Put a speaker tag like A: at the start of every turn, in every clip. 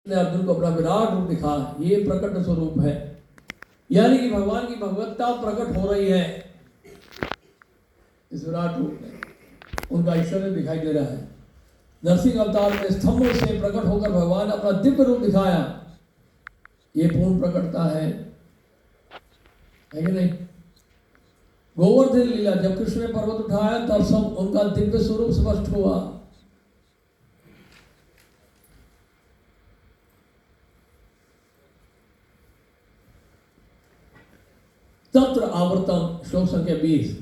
A: ने अर्जुन को अपना विराट रूप दिखा, ये प्रकट स्वरूप है, यानी कि भगवान की भगवत्ता प्रकट हो रही है इस विराट रूप में, उनका ऐश्वर्य दिखाई दे रहा है। नरसिंह अवतार में स्तंभों से प्रकट होकर भगवान अपना दिव्य रूप दिखाया, ये पूर्ण प्रकटता है कि नहीं। गोवर्धन लीला, जब कृष्ण ने पर्वत उठाया तब सब उनका दिव्य स्वरूप स्पष्ट हुआ। तत्र आवृतम, श्लोक संख्या 20,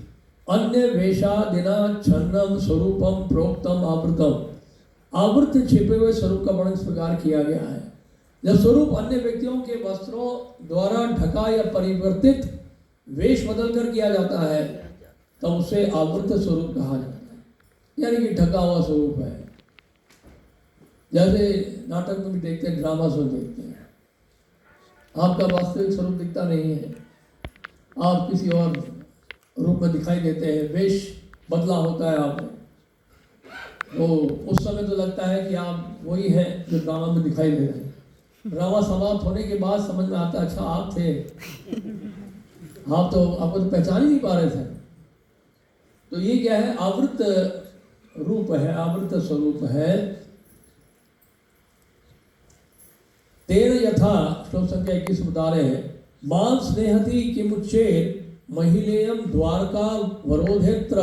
A: अन्य वेशादिना छन्नम स्वरूपम प्रोक्तम आवृतम। आवृत छिपे हुए स्वरूप का वर्णन इस प्रकार किया गया है। जब स्वरूप अन्य व्यक्तियों के वस्त्रों द्वारा ढका या परिवर्तित वेश बदलकर किया जाता है तब उसे आवृत स्वरूप कहा जाता है, यानी कि ढका हुआ स्वरूप है। जैसे नाटक में भी देखते हैं, ड्रामा शो देखते हैं, आपका वास्तविक स्वरूप दिखता नहीं है, आप किसी और रूप में दिखाई देते हैं, वेश बदला होता है आपने, तो उस समय तो लगता है कि आप वही हैं जो ड्रामा में दिखाई दे रहे हैं। ड्रामा समाप्त होने के बाद समझ में आता है अच्छा आप थे, आप तो आपको तो पहचान ही नहीं पा रहे थे। तो ये क्या है, आवृत रूप है, आवृत स्वरूप है। तेन यथा, श्लोक संख्या 21 बता रहे हैं, मां स्नेहति किमुच्चेत महिलेयम द्वारका वरोधेत्र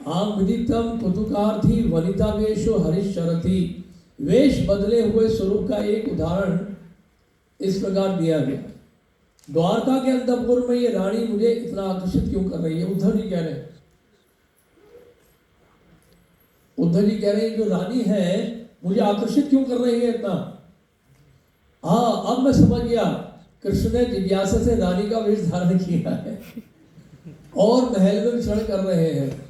A: आम विदितम कुतुकार्थी वनिता वेशो हरिश्चरति। वेश बदले हुए स्वरूप का एक उदाहरण इस प्रकार दिया गया। द्वारका के अंतपुर में ये रानी मुझे इतना आकर्षित क्यों कर रही है? उद्धव जी कह रहे हैं, उद्धव जी कह रहे हैं जो रानी है मुझे आकर्षित क्यों कर रही है इतना? हाँ, अब मैं समझ गया, कृष्ण ने जिज्ञासा से रानी का वेश धारण किया है और महल में विचरण कर रहे हैं।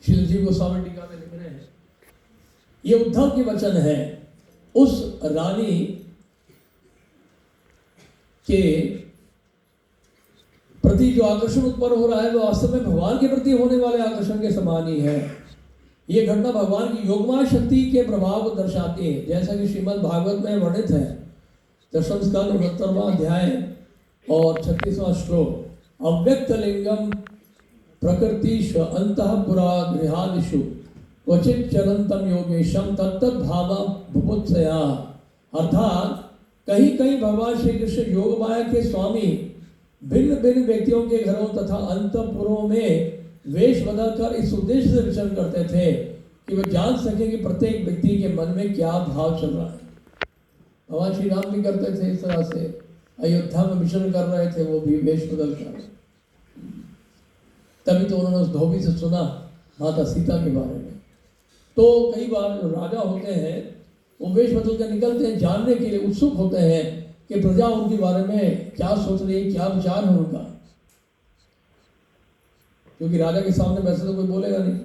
A: श्री जी गोस्वामी टीका में लिख रहे हैं, ये उद्धव के वचन है। उस रानी के प्रति जो आकर्षण उत्पन्न हो रहा है वो वास्तव में भगवान के प्रति होने वाले आकर्षण के समान ही है। ये घटना भगवान की योगमाया शक्ति के प्रभाव को दर्शाती है, जैसा कि श्रीमद् भागवत में वर्णित है। दशम स्कंद 69वां अध्याय और 36वां श्लोक, अव्यक्त लिंगम प्रकृतिषु अंतःपुरा गृहादिषु क्वचित चरंतम योगेशम तत्तद् भाव भुभुत्सया। अर्थात कहीं कहीं भगवान श्री कृष्ण योग माया के स्वामी भिन्न भिन्न व्यक्तियों के घरों तथा अंतःपुरों में वेश बदलकर इस उद्देश्य से विचरण करते थे कि वे जान सके कि प्रत्येक व्यक्ति के मन में क्या भाव चल रहा है। भगवान श्री राम भी करते थे इस तरह से, अयोध्या में विचरण कर रहे थे वो भी वेश बदल कर। तभी तो उन्होंने उस धोबी से सुना माता सीता के बारे में। तो कई बार जो राजा होते हैं वो वेश बदल कर निकलते हैं, जानने के लिए उत्सुक होते हैं कि प्रजा उनके बारे में क्या सोच रही है, क्या विचार है उनका, क्योंकि राजा के सामने वैसे तो कोई बोलेगा नहीं।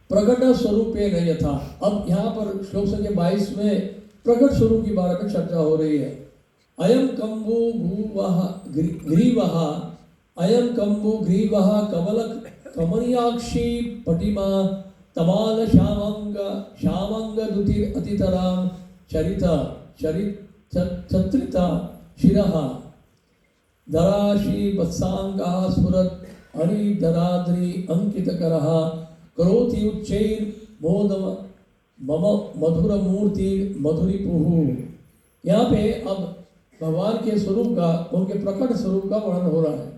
A: प्रकट स्वरूप न यथा, अब यहाँ पर श्लोक संख्या 22 में प्रकट स्वरूप के बारे में चर्चा हो रही है। अयम कंबु ग्रीवः, अयम कंबु ग्रीवः कमल कमनीयाक्षी पटिमा तमाल श्यामंग दुतिर अतितराम चरिता छत्रिता शिरः दराशी वत्सांगा स्फुरत हरिधराद्रि अंकितकरः करोति उच्चैर मोदम मम मधुर मूर्ति मधुरिपुः। यहाँ पे अब भगवान के स्वरूप का, उनके प्रकट स्वरूप का वर्णन हो रहा है।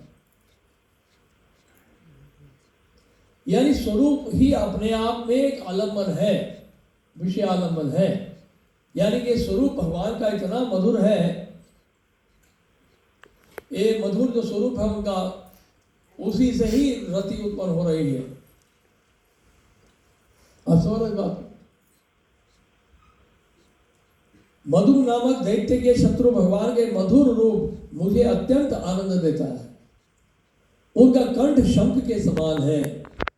A: यानी स्वरूप ही अपने आप में एक आलम्बन है, विषय आलम्बन है। यानी कि स्वरूप भगवान का इतना मधुर है, ये मधुर जो स्वरूप है उनका, उसी से ही रति उत्पन्न हो रही है। बात, मधुर नामक दैत्य के शत्रु भगवान के मधुर रूप मुझे अत्यंत आनंद देता है। उनका कंठ शंख के समान है,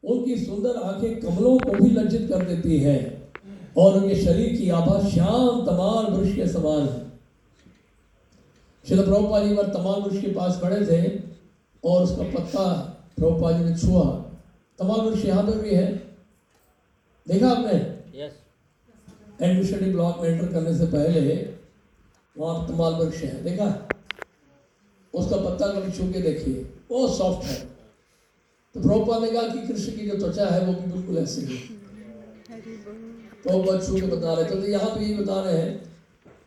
A: उनकी सुंदर आंखें कमलों को भी लज्जित कर देती है और उनके शरीर की आभा श्याम तमाल वृक्ष के समान है। श्रील प्रभुपाद जी तमाल वृक्ष के पास खड़े थे और उसका पत्ता प्रभुपाद जी ने छुआ, तमाल वृक्ष यहाँ पे भी है, देखा आपने?
B: यस।
A: एडमिनिस्ट्रेटिव ब्लॉक में एंटर करने से पहले वहाँ तमाल वृक्ष है, देखा? उसका पत्ता कभी छू के देखिए, बहुत सॉफ्ट है। तो प्रभुपाद ने कहा कि कृष्ण की जो त्वचा है वो भी बिल्कुल ऐसी है। तो छू के बता रहे थे, तो यहाँ पे ये बता रहे हैं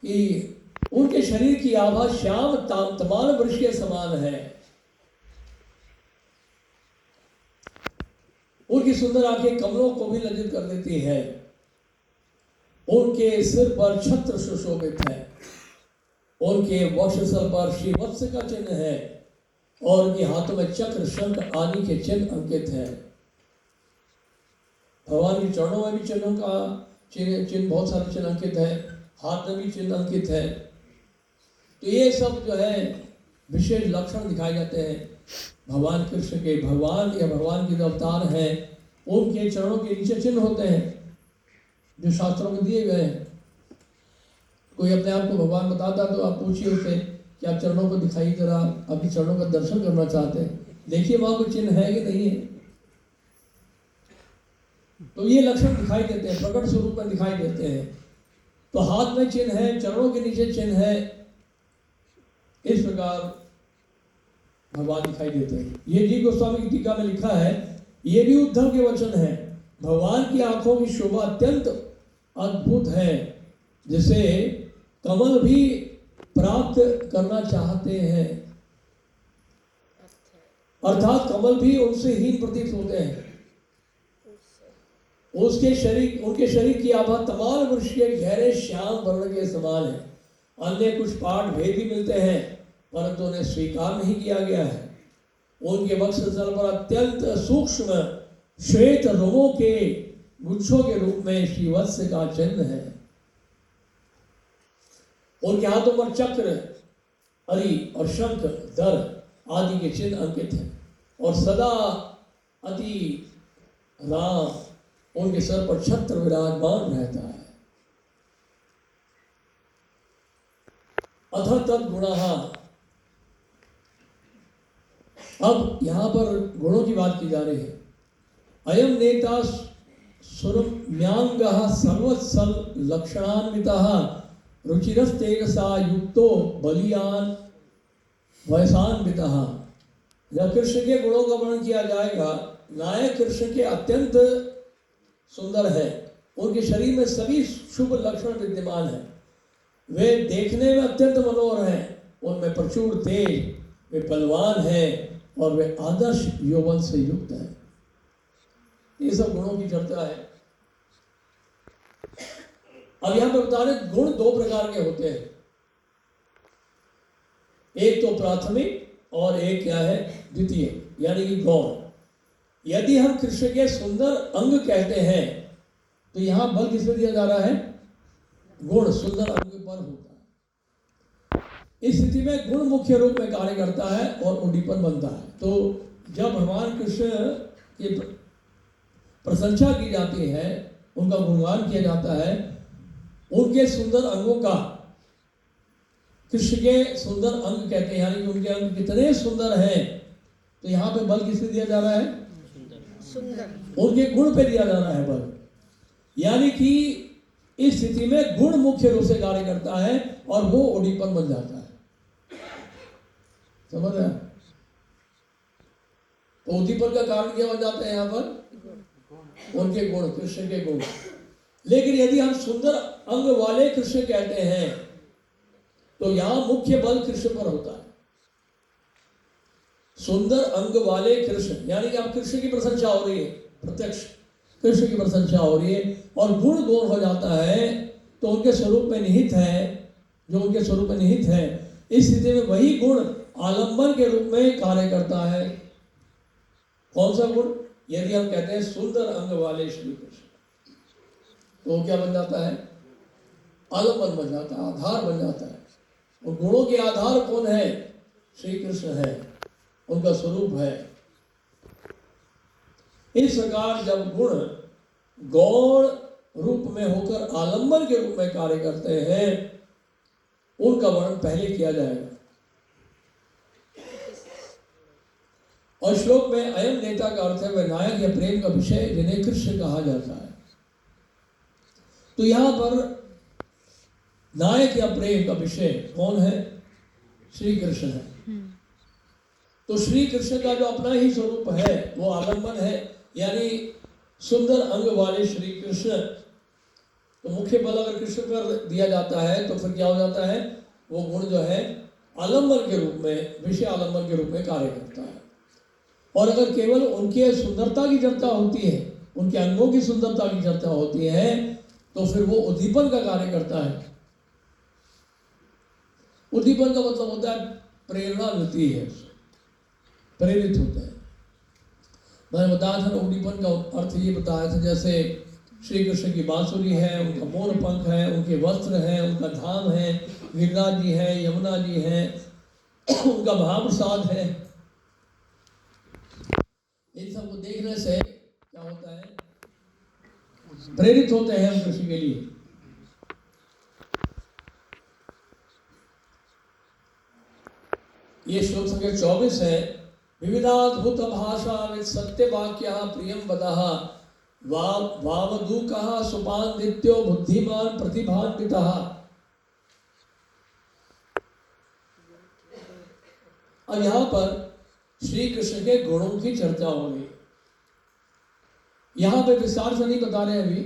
A: कि उनके शरीर की आभा श्याम तमाल वृक्ष के समान है। उनकी सुंदर आंखें कमलों को भी लज्जित कर देती है। उनके सिर पर छत्र सुशोभित है, उनके वक्षस्थल पर श्रीवत्स का चिन्ह है और उनके हाथों में चक्र शंख आदि के चिन्ह अंकित है। भगवान के चरणों में भी चिन्हों का चिन्ह बहुत सारे चिन्ह अंकित है, हाथ में भी चिन्ह अंकित है। तो ये सब जो है विशेष लक्षण दिखाए जाते हैं भगवान कृष्ण के। भगवान या भगवान के जो अवतार हैं उनके चरणों के नीचे चिन्ह होते हैं जो शास्त्रों में दिए गए हैं। कोई अपने आप को भगवान बताता तो आप पूछिए उससे कि आप चरणों को दिखाइए, जरा आपके चरणों का दर्शन करना चाहते हैं, देखिए वहां कोई चिन्ह है कि नहीं है। तो ये लक्षण दिखाई देते हैं, प्रकट स्वरूप में दिखाई देते हैं। तो हाथ में चिन्ह है, चरणों के नीचे चिन्ह है, इस प्रकार भगवान दिखाई देते हैं। ये जी गोस्वामी की टीका में लिखा है, ये भी उद्धव के वचन है। भगवान की आंखों की शोभा अत्यंत अद्भुत है, जिसे कमल भी प्राप्त करना चाहते हैं, अर्थात कमल भी उनसे हीन प्रतीत होते हैं। उनके शरीर की आभा तमाल वृक्ष के गहरे श्याम वर्ण के समान है। अन्य कुछ पाठ भेद भी मिलते हैं, परंतु उन्हें स्वीकार नहीं किया गया है। उनके वक्षस्थल पर अत्यंत सूक्ष्म श्वेत रोमों के गुच्छों के रूप में श्रीवत्स का चिन्ह है। उनके हाथों पर चक्र, अरि और शंख, दर आदि के चिन्ह अंकित हैं और सदा अति राम उनके सर पर छत्र विराजमान रहता है। अथ तद गुणः, अब यहां पर गुणों की बात की जा रही है। अयम नेता सुरम्यांगः सर्वत्सल लक्षणान्वितः रुचिरस्तेजसा युक्तो बलियान वयसान्वितः। जब कृष्ण के गुणों का वर्णन किया जाएगा, नायक कृष्ण के अत्यंत सुंदर है, उनके शरीर में सभी शुभ लक्षण विद्यमान है, वे देखने में अत्यंत मनोहर हैं, उनमें प्रचुर तेज, वे बलवान हैं और वे आदर्श यौवन से युक्त हैं। ये सब गुणों की चर्चा है। अब यहां पर बता रहे गुण दो प्रकार के होते हैं, एक तो प्राथमिक और एक क्या है द्वितीय, यानी कि गौण। यदि हम कृष्ण के सुंदर अंग कहते हैं तो यहां बल किसमें दिया जा रहा है? गुण सुंदर अंग पर होता है। इस स्थिति में गुण मुख्य रूप में कार्य करता है और उद्दीपन बनता है। तो जब भगवान कृष्ण की प्रशंसा की जाती है, उनका गुणगान किया जाता है, उनके सुंदर अंगों का, कृष्ण के सुंदर अंग कहते हैं, यानी कि उनके अंग कितने सुंदर हैं, तो यहाँ पे बल किससे दिया जा रहा है? सुंदर। उनके गुण पे दिया जा रहा है बल, यानी कि इस स्थिति में गुण मुख्य रूप से कार्य करता है और वो उद्दीपन बन जाता है। समझ रहे? तो उद्दीपन का कारण क्या बन जाता है यहाँ पर? उनके गुण, कृष्ण के गुण। लेकिन यदि हम सुंदर अंग वाले कृष्ण कहते हैं तो यहां मुख्य बल कृष्ण पर होता है। सुंदर अंग वाले कृष्ण, यानी कि आप कृष्ण की प्रशंसा हो रही है, प्रत्यक्ष कृष्ण की प्रशंसा हो रही है और गुण गौण हो जाता है, तो उनके स्वरूप में निहित है, जो उनके स्वरूप में निहित है, इस स्थिति में वही गुण आलंबन के रूप में कार्य करता है। कौन सा गुण? यदि हम कहते हैं सुंदर अंग वाले श्री कृष्ण, तो क्या बन जाता है? आलंबन बन जाता है, आधार बन जाता है। और गुणों के आधार कौन है? श्री कृष्ण है, उनका स्वरूप है। इस प्रकार जब गुण गौण रूप में होकर आलंबन के रूप में कार्य करते हैं, उनका वर्णन पहले किया जाएगा और श्लोक में अयम नेता का अर्थ है वह नायक या प्रेम का विषय जिन्हें कृष्ण कहा जाता है। तो यहां पर नायक या प्रेम का विषय कौन है? श्री कृष्ण है। तो श्री कृष्ण का जो अपना ही स्वरूप है वो आलम्बन है, यानी सुंदर अंग वाले श्री कृष्ण। तो मुख्य बल अगर कृष्ण पर दिया जाता है तो फिर क्या हो जाता है? वो गुण जो है आलम्बन के रूप में, विषय आलम्बन के रूप में कार्य करता है। और अगर केवल उनके सुंदरता की चर्चा होती है, उनके अंगों की सुंदरता की चर्चा होती है, तो फिर वो उद्दीपन का कार्य करता है। उद्दीपन का मतलब होता है प्रेरणा मिलती है, प्रेरित होते हैं। मैंने बताया था ना, उद्दीपन का अर्थ ये बताया था, जैसे श्री कृष्ण की बांसुरी है, उनका मोर पंख है, उनके वस्त्र है, उनका धाम है, गिरिराज जी है, यमुना जी है, उनका महाप्रसाद है। इन सबको देखने से क्या होता है? प्रेरित होते हैं हम कृष्ण के लिए। ये श्लोक संख्या 24 है। विविधाद्भुत भाषा विद सत्य वाक्य प्रियम वदः वावदूकः सुपान्वित्यो बुद्धिमान प्रतिभान्वितः। अब यहाँ पर श्री कृष्ण के गुणों की चर्चा हो रही। यहाँ पे विस्तार से नहीं बता रहे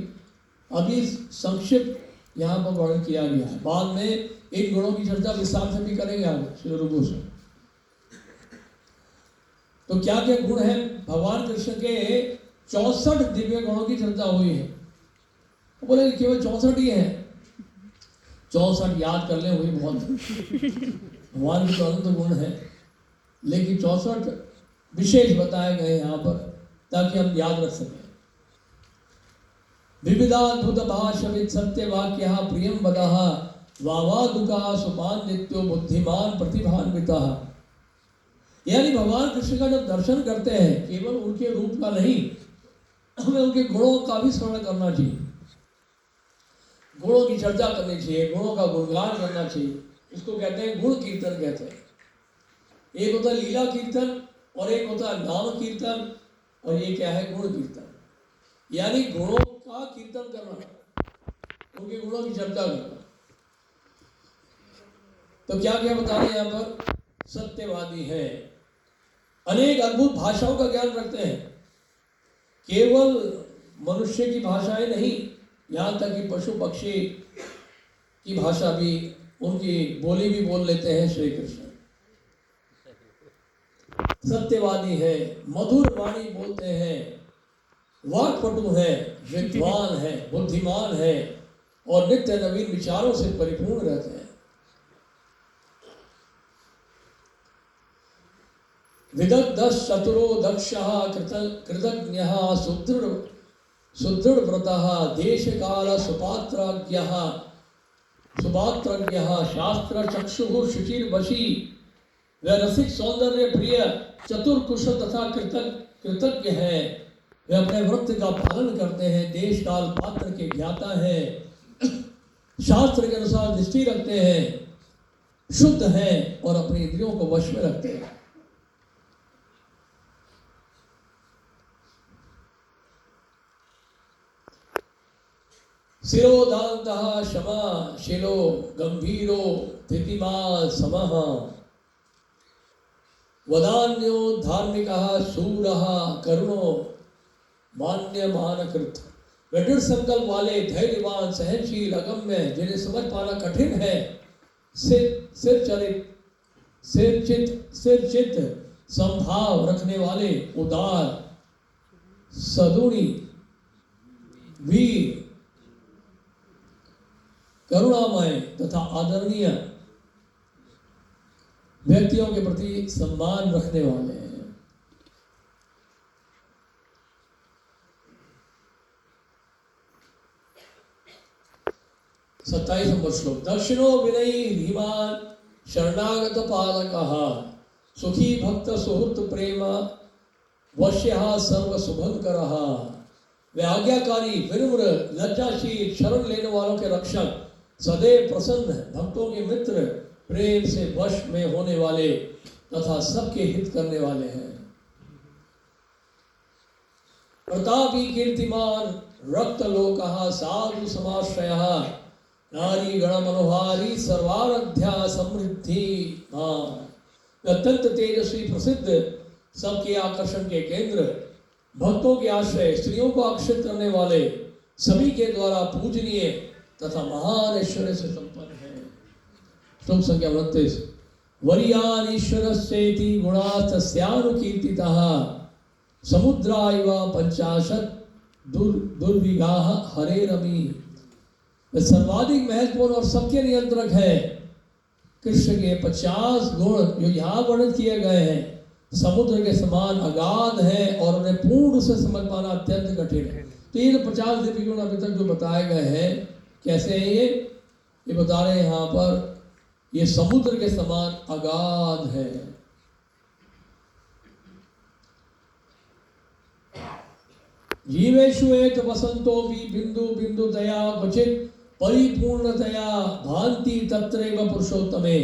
A: अभी संक्षिप्त यहाँ पर वर्णन किया गया है। बाद में इन गुणों की चर्चा विस्तार से भी करेंगे आगे श्री रूप से। तो क्या क्या गुण है भगवान कृष्ण के? 64 दिव्य गुणों की चर्चा हुई है। तो बोले केवल 64 ही है? 64 याद कर ले वही बहुत। भगवान के तो अनंत गुण है, लेकिन 64 विशेष बताए गए यहाँ पर ताकि हम याद रख सकें। विविधाद्भुत भाषविद सत्य वाक्य प्रियम वदः वावादुका सुपान्वित्यो बुद्धिमान प्रतिभान्वितः। यानी भगवान कृष्ण का जब दर्शन करते हैं, केवल उनके रूप का नहीं, हमें उनके गुणों का भी स्मरण करना चाहिए, गुणों की चर्चा करनी चाहिए, गुणों का गुणगान करना चाहिए। इसको कहते हैं गुण कीर्तन कहते हैं। एक होता है लीला कीर्तन और एक होता है नाम कीर्तन, और ये क्या है? गुण कीर्तन। यानी गुणों का कीर्तन करना, उनके गुणों की चर्चा करना। तो क्या क्या बता रहे हैं यहाँ पर? सत्यवादी है, अनेक अद्भुत भाषाओं का ज्ञान रखते हैं, केवल मनुष्य की भाषाएं नहीं, यहाँ तक कि पशु पक्षी की भाषा भी, उनकी बोली भी बोल लेते हैं श्री कृष्ण। सत्यवादी है, मधुर वाणी बोलते हैं, वाक्पटु है, विद्वान है, बुद्धिमान है और नित्य नवीन विचारों से परिपूर्ण रहते हैं। विदग्ध चतुरो दक्षः कृतज्ञः सुदृढ़ व्रतः देश काल सुपात्रज्ञः शास्त्र चक्षुः शुचिर्वशी वे रसिक सौंदर्य प्रिय चतुर कुशल तथा कृतज्ञ है। वे अपने व्रत का पालन करते हैं, देश काल पात्र के ज्ञाता हैं, शास्त्र के अनुसार दृष्टि रखते हैं, शुद्ध हैं और अपनी इंद्रियों को वश में रखते हैं। शिरोदान्तः क्षमा शिलो गंभीरो धृतिमान् समः वदान्यो धार्मिकः शूरः करुणो मान्यमानकृत। वे दृढ़ संकल्प वाले, धैर्यवान, सहनशील, अगम्य, जिन्हें समझ पाना कठिन है, सिर चित संभाव रखने वाले, उदार, सदुणी, वीर, करुणामय तथा आदरणीय व्यक्तियों के प्रति सम्मान रखने वाले हैं। 27 नंबर श्लोक। दक्षिणो विनयी धीमान शरणागत पालकः सुखी भक्त सुहृत प्रेम वश्यः सर्व शुभंकरः। वे आज्ञाकारी, विनम्र, लज्जाशील, शरण लेने वालों के रक्षक, सदैव प्रसन्न, भक्तों के मित्र, प्रेम से वश में होने वाले तथा सबके हित करने वाले हैं। प्रतापी कीर्तिमान रक्त लोकः साधु समाश्रयः नारी गण मनोहारी सर्वाराध्या समृद्धि। अत्यंत तेजस्वी प्रसिद्ध सबके आकर्षण के केंद्र, भक्तों के आश्रय, स्त्रियों को आकर्षित करने वाले, सभी के द्वारा पूजनीय तथा महान ऐश्वर्य से संपन्न है। श्लोक संख्या 29। वरीयान ईश्वरस्येति गुणास्तस्यानुकीर्तितः समुद्रा इव पंचाशत दुर्विगाह हरेरमी। सर्वाधिक महत्वपूर्ण और सबके नियंत्रक है कृष्ण के 50 गुण जो यहाँ वर्णित किए गए हैं, समुद्र के समान अगाध है और उन्हें पूर्ण से समझ पाना अत्यंत कठिन है। तो ये जो 50 दिव्य गुण अभी तक जो बताए गए हैं, कैसे हैं ये बता रहे हैं यहाँ पर, ये समुद्र के समान अगाध है। जीवेषु एत वसंतो भी बिंदु बिंदु दया क्वचित परिपूर्णतया भांति तत्रैव पुरुषोत्तमे।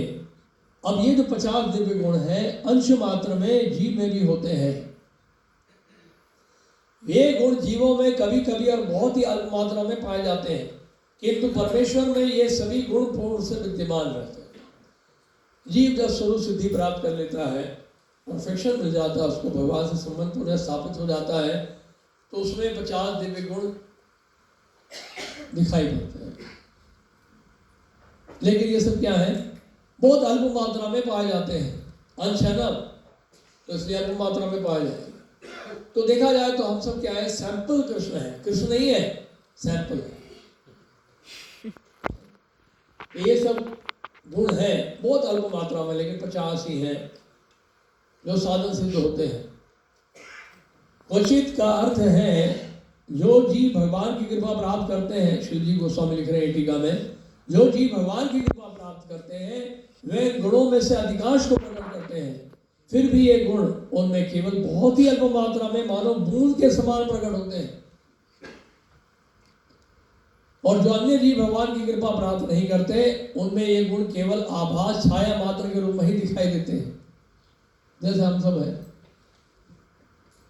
A: अब ये जो 50 दिव्य गुण हैं, अंश मात्र में जीव में भी होते हैं। ये गुण जीवों में कभी कभी और बहुत ही अल्प मात्रा में पाए जाते हैं, किंतु परमेश्वर में ये सभी गुण पूर्ण से विद्यमान रहते हैं। जीव जब स्वरूप सिद्धि प्राप्त कर लेता है, परफेक्शन मिल जाता है, उसको भगवान से संबंध पुनः स्थापित हो जाता है, तो उसमें 50 दिव्य गुण दिखाई पड़ते हैं। लेकिन ये सब क्या है, बहुत अल्प मात्रा में पाए जाते हैं, अंश है ना, तो इसलिए अल्प मात्रा में पाए जाएंगे। तो देखा जाए तो हम सब क्या है, सैंपल कृष्ण है, कृष्ण नहीं है, सैंपल है। ये सब गुण है बहुत अल्प मात्रा में, लेकिन 50 ही हैं जो साधन सिद्ध होते हैं। क्वचित का अर्थ है जो जीव भगवान की कृपा प्राप्त करते हैं। श्री जी गोस्वामी लिख रहे हैं टीका में, जो जीव भगवान की कृपा प्राप्त करते हैं वे गुणों में से अधिकांश को प्रकट करते हैं। फिर भी ये गुण उनमें केवल बहुत ही अल्प मात्रा में मानो बूंद के समान प्रकट होते हैं। और जो अन्य जीव भगवान की कृपा प्राप्त नहीं करते, उनमें ये गुण केवल आभास छाया मात्र के रूप में ही दिखाई देते हैं। जैसे हम सब है,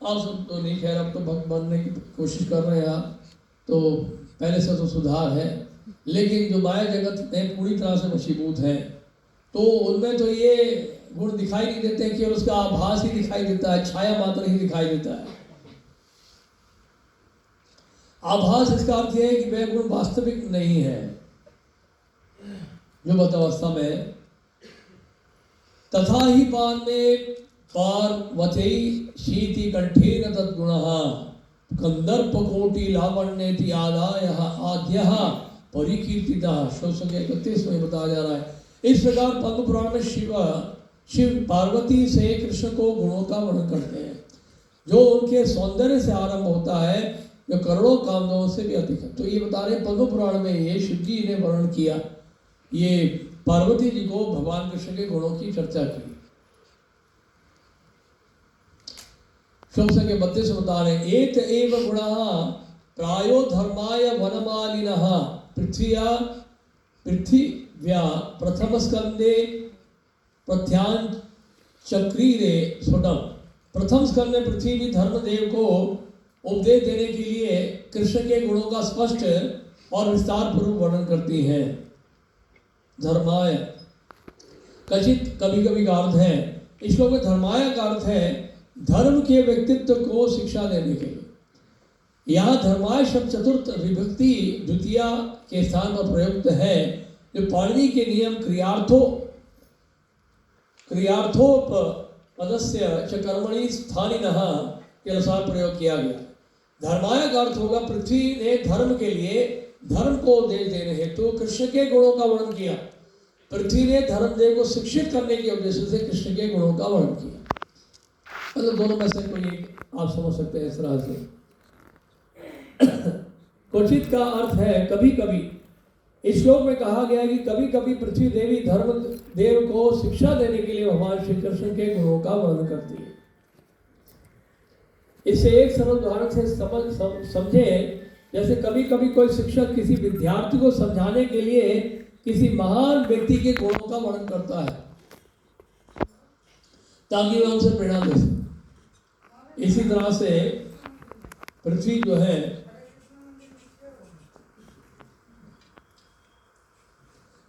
A: आप सब तो नहीं, खैर अब तो भक्त बनने की कोशिश कर रहे हैं आप, तो पहले से तो सुधार है, लेकिन जो माया जगत में पूरी तरह से वशीभूत है, तो उनमें तो ये गुण दिखाई नहीं देते, केवल उसका आभास ही दिखाई देता है, छाया मात्र ही दिखाई देता है। आभास इसका अर्थ है कि वह गुण वास्तविक नहीं है जो बदावस्था में। तथा ही पान में पार्वती शीति कंठेन तद्गुणः कंदर्प कोटि लावण्येति आदायः आद्यः परिकीर्तितः। श्लोक संख्या 31 में बताया जा रहा है। इस प्रकार पद्म पुराण में शिव पार्वती से कृष्ण को गुणों का वर्णन करते हैं, जो उनके सौंदर्य से आरंभ होता है, जो करोड़ों कामनाओं से भी अधिक है। तो ये बता रहे हैं पद्म पुराण में ये शिव जी ने वर्णन किया, ये पार्वती जी को भगवान कृष्ण के गुणों की चर्चा की। श्लोक संख्या 32 बता रहे हैं, एत एव गुणः प्रायो धर्माय वनमालिनः पृथिव्या प्रथम स्कंदे प्रथ्यान चक्रीरे सुडम। प्रथम स्कंद में पृथ्वी भी धर्मदेव को उपदेश देने के लिए कृष्ण के गुणों का स्पष्ट और विस्तार पूर्वक वर्णन करती है। धर्माय कचित कभी कभी का अर्थ है, इस श्लोक में धर्माय का अर्थ है धर्म के व्यक्तित्व को शिक्षा देने के लिए। यहाँ धर्माय शब्द चतुर्थ विभक्ति द्वितीया के स्थान पर प्रयुक्त है, जो पाणिनि के नियम क्रियार्थोपपदस्य च कर्मणि स्थानिनः के अनुसार प्रयोग किया गया। धर्माय का अर्थ होगा पृथ्वी ने धर्म के लिए, धर्म को उपदेश देने हेतु कृष्ण के गुणों का वर्णन किया। पृथ्वी ने धर्मदेव को शिक्षित करने के उद्देश्य से कृष्ण के गुणों का वर्णन किया। मतलब दोनों में से कोई आप समझ सकते हैं इस तरह से। क्वचित का अर्थ है कभी कभी। इस श्लोक में कहा गया है कि कभी कभी पृथ्वी देवी धर्म देव को शिक्षा देने के लिए भगवान श्री कृष्ण के गुणों का वर्णन करती है। इसे एक सरल उदाहरण से समझे, जैसे कभी कभी कोई शिक्षक किसी विद्यार्थी को समझाने के लिए किसी महान व्यक्ति के गुणों का वर्णन करता है ताकि वह उनसे प्रेरणा दे सके। इसी तरह से पृथ्वी जो है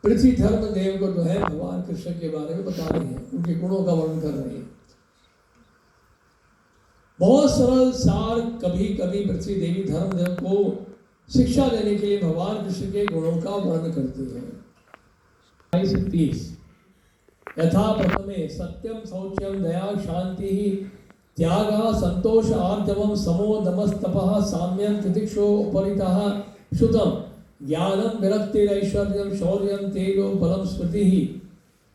A: पृथ्वी धर्म देव को जो है भगवान कृष्ण के बारे में बता रहे हैं, उनके गुणों का वर्णन कर रहे हैं। बहुत सरल सार कभी कभी पृथ्वी देवी धर्मदेव को शिक्षा देने के लिए भगवान कृष्ण के गुणों का वर्णन करती है। 30 यथा प्रथमे सत्यम शौच्यम दया शांति त्याग संतोष आर्जवम समो नमस्तपः साम्यं तितिक्षो उपरितः शुतम ज्ञानम विरक्तिरैश्वर्यम शौर्यम तेजो बलम स्मृतिः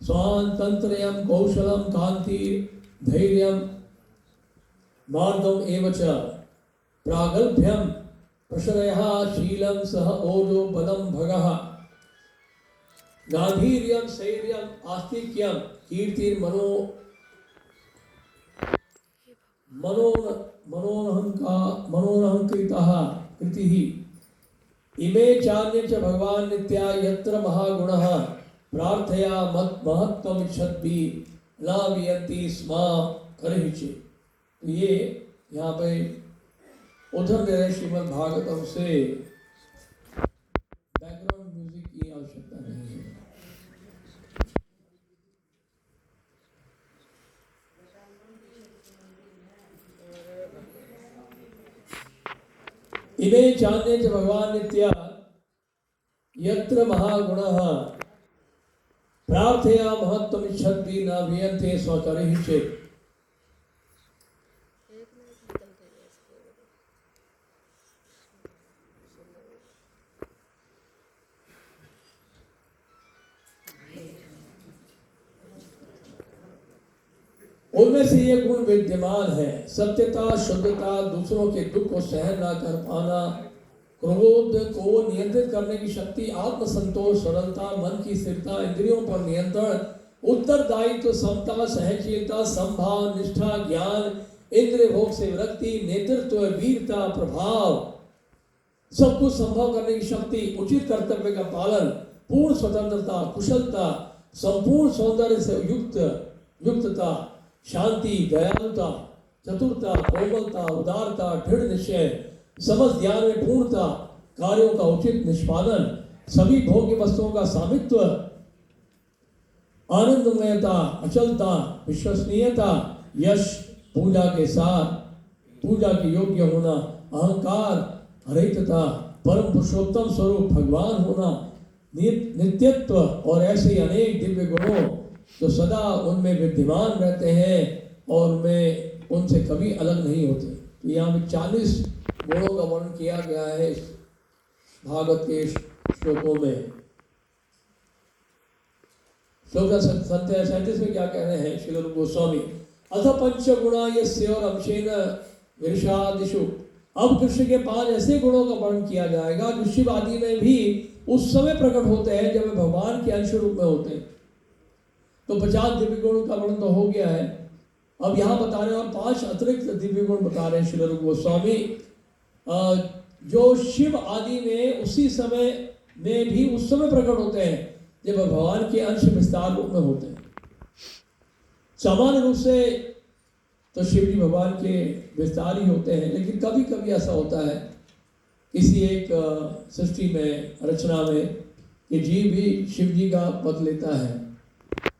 A: स्वातंत्र्यम कौशलम कांति धैर्यम मार्दम एव च प्रागल्भ्यम प्रशरयः शीलं सह ओजो बलम भगः गांधीर्यम शैर्यम आस्तिक्यम कीर्तिर्मनो मनोनहंकृतः कृतिः इमे चान्य च भगवान नित्या यत्र महागुणः प्रार्थया मत महत्त्वम इच्छद्भि न वियन्ति स्म करहिचे। तो ये यहाँ पे उधर मेरे श्रीमद् भागवतम से बैकग्राउंड म्यूजिक की आवश्यकता नहीं है। इमे चान्य च भगवान नित्या यत्र महागुणः प्रार्थया महत्त्वम इच्छन्ति न वियन्ते स्वकरहिचे। उनमें से ये गुण विद्यमान है: सत्यता, शुद्धता, दूसरों के दुख को सहन न कर पाना, क्रोध को नियंत्रित करने की शक्ति, आत्मसंतोष, सरलता, मन की स्थिरता, इंद्रियों पर नियंत्रण, उत्तरदायित्व, समता, सहनशीलता, संभाव, निष्ठा, ज्ञान, इंद्रिय भोग से विरक्ति, नेतृत्व, वीरता, प्रभाव, सब कुछ संभव करने की शक्ति, उचित कर्तव्य का पालन, पूर्ण स्वतंत्रता, कुशलता, संपूर्ण सौंदर्य से युक्तता, शांति, दयालुता, चतुरता, कोमलता, उदारता, दृढ़ निश्चय, समस्त ज्ञान में पूर्णता, कार्यों का उचित निष्पादन, सभी भोग्य वस्तुओं का स्वामित्व, आनंदमयता, अचलता, विश्वसनीयता, यश, पूजा के साथ पूजा के योग्य होना, अहंकार, रहितता, परम पुरुषोत्तम स्वरूप भगवान होना, नित्यत्व और ऐसे अनेक दिव्य गुणों जो सदा उनमें विद्यमान रहते हैं और उनमें उनसे कभी अलग नहीं होते। तो यहाँ पे 40 गुणों का वर्णन किया गया है इस भागवत के श्लोकों में। श्लोक 37 में क्या कह रहे हैं श्रील रूप गोस्वामी? अथ पंच गुणा यस्य और अंशेन विरषादिषु। अब कृष्ण के 5 ऐसे गुणों का वर्णन किया जाएगा जो शिव आदि में भी उस समय प्रकट होते हैं जब वे भगवान के अंश रूप में होते हैं। तो 50 दिव्य गुण का वर्णन तो हो गया है। अब यहाँ बता रहे हैं और 5 अतिरिक्त दिव्य गुण बता रहे हैं श्रील रूप गोस्वामी, जो शिव आदि में उसी समय में भी उस समय प्रकट होते हैं जब भगवान के अंश विस्तार रूप में होते हैं। सामान्य रूप से तो शिव जी भगवान के विस्तार ही होते हैं, लेकिन कभी कभी ऐसा होता है किसी एक सृष्टि में, रचना में, कि जीव भी शिव जी का पद लेता है।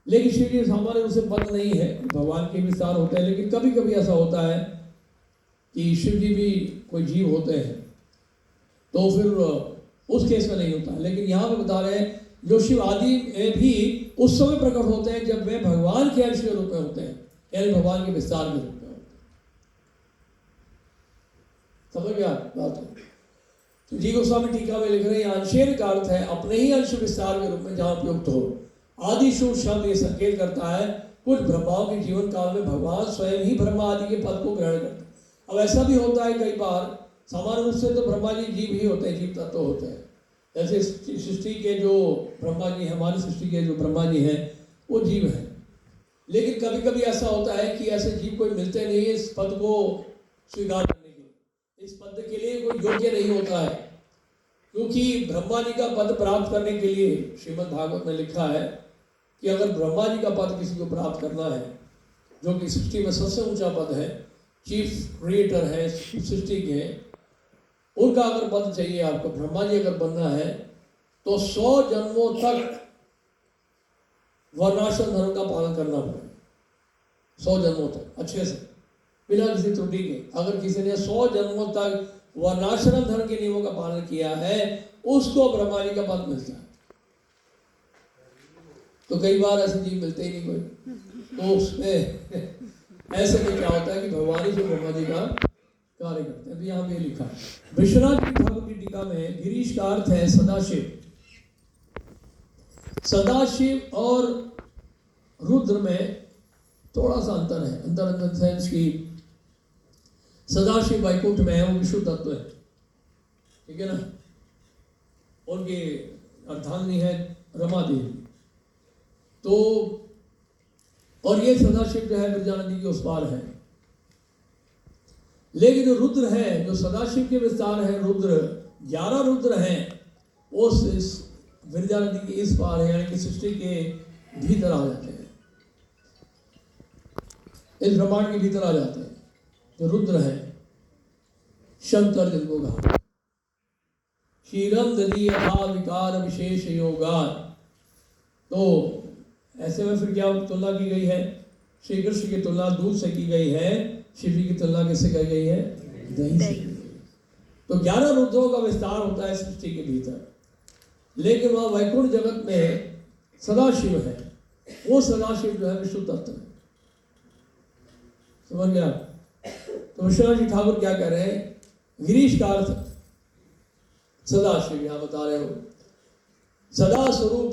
A: लेकिन शिव जी सामान्य रूप से पद नहीं है, भगवान के विस्तार होते हैं। लेकिन कभी कभी ऐसा होता है कि शिव जी भी कोई जीव होते हैं, तो फिर उस केस में नहीं होता। लेकिन यहाँ पे बता रहे हैं जो शिव आदि में भी उस समय प्रकट होते हैं जब वे भगवान के अंश के रूप में होते हैं, यानी भगवान के विस्तार के रूप में होते हैं। समझ गया बात? तो जी गोस्वामी टीका में लिख रहे हैं अंशेर का अर्थ है अपने ही अंश विस्तार के रूप में जहाँ उपयुक्त हो। आदिशु शब्द ये संकेत करता है कुछ ब्रह्माओं के जीवन काल में भगवान स्वयं ही ब्रह्मा आदि के पद को ग्रहण करते हैं। अब ऐसा भी होता है कई बार, सामान्य रूप से तो ब्रह्मा जी जीव ही होते हैं, जीव तत्व होते हैं। जैसे सृष्टि के जो ब्रह्मा जी हैं, हमारी सृष्टि के जो ब्रह्मा जी हैं वो जीव हैं। लेकिन कभी कभी ऐसा होता है कि ऐसे जीव कोई मिलते नहीं है इस पद को स्वीकार करने के लिए, इस पद के लिए कोई योग्य नहीं होता है। क्योंकि ब्रह्मा जी का पद प्राप्त करने के लिए श्रीमद् भागवत में लिखा है कि अगर ब्रह्मा जी का पद किसी को प्राप्त करना है, जो कि सृष्टि में सबसे ऊंचा पद है, चीफ क्रिएटर है सृष्टि के, उनका अगर पद चाहिए आपको, ब्रह्मा जी अगर बनना है तो 100 जन्मों तक वर्णाश्रम धर्म का पालन करना पड़ेगा। 100 जन्मों तक अच्छे से, बिना किसी त्रुटि के। अगर किसी ने 100 जन्मों तक वर्णाश्रम धर्म के नियमों का पालन किया है, उसको ब्रह्मा जी का पद मिलता है। तो कई बार ऐसे जीव मिलते ही नहीं कोई, तो उसमें ऐसे में क्या होता है कि भगवान ही जो ब्रह्मा जी का कार्य करते हैं। तो यहाँ पे लिखा है विश्वनाथ ठाकुर की टीका में, गिरीश का अर्थ है सदाशिव। सदाशिव और रुद्र में थोड़ा सा अंतर है। अंतर इन सेंस की सदाशिव वैकुंठ में है, वो विष्णु तत्व है, ठीक है ना। उनकी अर्धांगिनी है रमा देवी। तो और ये सदाशिव जो है विरजानंदी के उस पार है। लेकिन जो रुद्र है, जो सदाशिव के विस्तार है, रुद्र 11 रुद्र हैं, उस विरजानंदी के इस पार है, यानी कि सृष्टि के भीतर आ जाते हैं, इस ब्रह्मांड के भीतर आ जाते हैं। जो रुद्र है शंकर जिनको कहा, क्षीरम दधी यथा विकार विशेष योगा। तो ऐसे में फिर क्या तुलना की गई है? श्री कृष्ण की तुलना दूध से की गई है, शिव जी की तुलना किससे की गई है? दही से। तो 11 रुद्रों का विस्तार होता है सृष्टि के भीतर, लेकिन वह वैकुंठ जगत में सदाशिव है। वो सदाशिव जो है विष्णु तत्व है, समझ गया? तो विश्वनाथ जी ठाकुर क्या कह रहे हैं? गिरीश का अर्थ सदाशिव यहां बता रहे हो। सदा स्वरूप,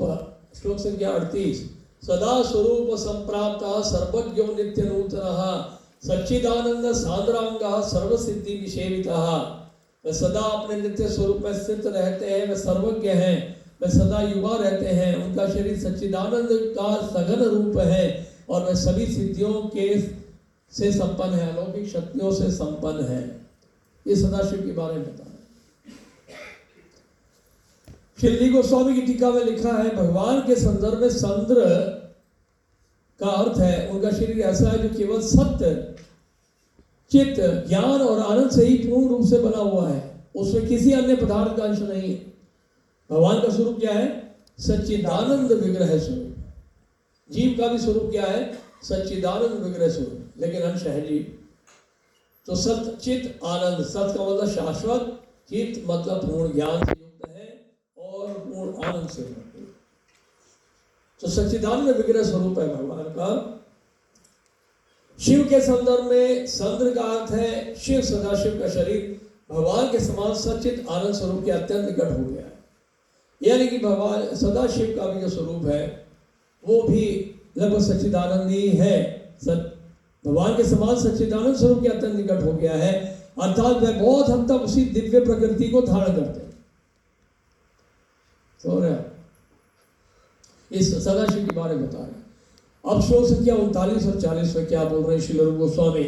A: श्लोक संख्या 38, सदा स्वरूप संप्राप्त सर्वज्ञो नित्य नूतन सच्चिदानंद सांद्रांग सर्वसिद्धि निषेवितः। वे सदा अपने नित्य स्वरूप में स्थित रहते हैं, वे सर्वज्ञ हैं, वे सदा युवा रहते हैं, उनका शरीर सच्चिदानंद का सघन रूप है और वे सभी सिद्धियों के से संपन्न है, अलौकिक शक्तियों से संपन्न है। ये सदाशिव के बारे में बता रहे। श्री गोस्वामी की टीका में लिखा है, भगवान के संदर्भ में चंद्र का अर्थ है उनका शरीर ऐसा है जो केवल सत्य, चित्त, ज्ञान और आनंद से ही पूर्ण रूप से बना हुआ है, उसमें किसी अन्य पदार्थ का अंश नहीं है। भगवान का स्वरूप क्या है? सच्चिदानंद विग्रह स्वरूप। जीव का भी स्वरूप क्या है? सच्चिदानंद विग्रह स्वरूप, लेकिन अंश है जीव। तो सत्य, चित्त, आनंद, सत्य का मतलब शाश्वत, चित्त मतलब पूर्ण ज्ञान से युक्त है और पूर्ण आनंद से युक्त है। तो सच्चिदानंद विग्रह स्वरूप है भगवान का। शिव के संदर्भ में चंद्र का अर्थ है शिव, सदाशिव का शरीर भगवान के समान सच्चित आनंद स्वरूप के अत्यंत निकट हो गया है। यानी कि भगवान सदाशिव का भी जो स्वरूप है वो भी लगभग सच्चिदानंद ही है। भगवान के समान सच्चिदानंद स्वरूप के अत्यंत निकट हो गया है, अर्थात वह बहुत हद तक उसी दिव्य प्रकृति को धारण करते हैं। समझ रहे हैं? इस सदाशिव के बारे में बता रहे हैं। अब श्लोक संख्या 39 और 40 में क्या बोल रहे हैं श्री रूप गोस्वामी?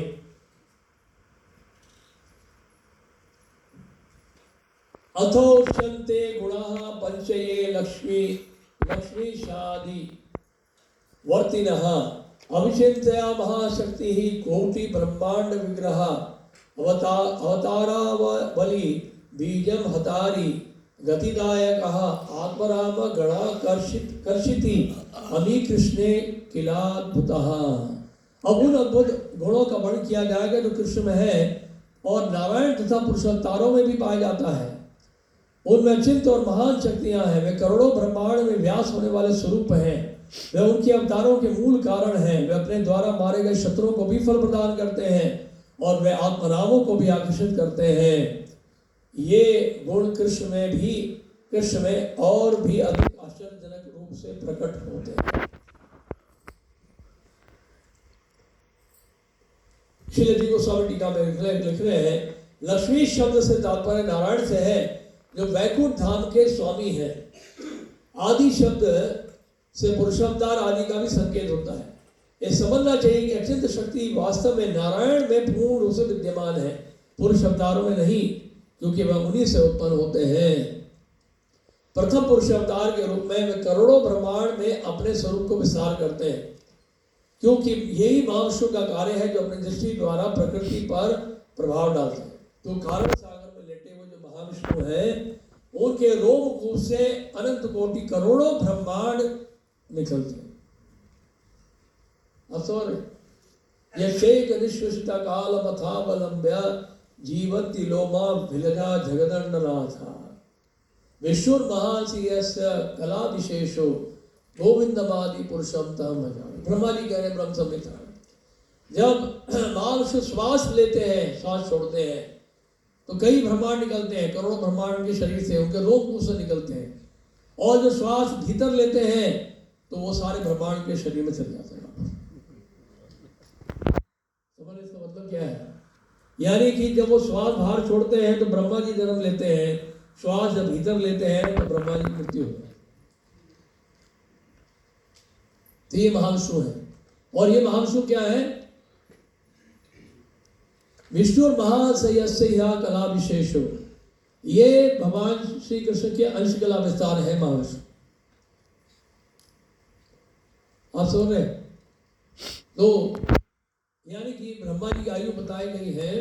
A: अथोच्यन्ते गुणाः पंचये लक्ष्मी शादी वर्तिनः अभिचिन्त्या महाशक्ति कोटि ब्रह्मांड विग्रह अवतारा बलि बीजम हतारी गतिदायक आत्मराम गणा कर्षिति अमी कृष्णे किलाद्भुतः। अब उन अद्भुत गुणों का वर्णन किया जाएगा जो कृष्ण में है और नारायण तथा पुरुषोत्तारों में भी पाया जाता है। उनमें अचिंत और महान शक्तियां हैं, वे करोड़ों ब्रह्मांड में व्यास होने वाले स्वरूप हैं, वे उनके अवतारों के मूल कारण हैं, वे अपने द्वारा मारे गए शत्रुओं को भी फल प्रदान करते हैं और वे आत्मरामों को भी आकर्षित करते हैं। ये गुण कृष्ण में और भी अधिक आश्चर्यजनक रूप से प्रकट होते हैं। श्री जी गोस्वामी टीका में लिख रहे हैं, लक्ष्मी शब्द से तात्पर्य नारायण से है जो वैकुंठ धाम के स्वामी हैं। आदि शब्द से पुरुषावतार आदि का भी संकेत होता है। ये समझना चाहिए कि अचिंत शक्ति वास्तव में नारायण में पूर्ण रूप से विद्यमान है, पुरुष अवतारों में नहीं, क्योंकि वह उन्हीं से उत्पन्न होते हैं। प्रथम पुरुष अवतार के रूप में वे करोड़ों ब्रह्मांड में अपने स्वरूप को विस्तार करते हैं, क्योंकि यही महाविष्णु का कार्य है जो अपनी दृष्टि द्वारा प्रकृति पर प्रभाव डालते हैं। तो कारण सागर में लेटे हुए जो महाविष्णु हैं, उनके रोमकूप से अनंत कोटि करोड़ों ब्रह्मांड निकलते हैं। यशेक निश्वसिता काल मथावलंब्य जीवन्ति लोमा भिलजा जगदण्डनाथा विष्णुर्महासीयस्य कला विशेषो गोविंदमादि पुरुषम तम भजामि। ब्रह्मा जी कह रहे ब्रह्म संहिता, जब महाविष्णु श्वास लेते हैं, श्वास छोड़ते हैं, तो कई ब्रह्मांड निकलते हैं, करोड़ों ब्रह्मांड उनके शरीर से, उनके रोमकूप से निकलते हैं। और जो श्वास भीतर लेते हैं तो वो सारे ब्रह्मांड के शरीर में चले जाते हैं। इसका मतलब क्या है? यानी कि जब वो श्वास बाहर छोड़ते हैं तो ब्रह्मा जी जन्म लेते हैं, श्वास जब भीतर लेते हैं तो ब्रह्मा जी की मृत्यु होती है। तो ये महाविष्णु है। और ये महाविष्णु क्या है? विष्णु और महाशयस्य कला विशेषो, ये भगवान श्री कृष्ण के अंश कला विस्तार है महाविष्णु। आप सुन रहे? तो यानी कि ब्रह्मा जी की आयु बताई गई है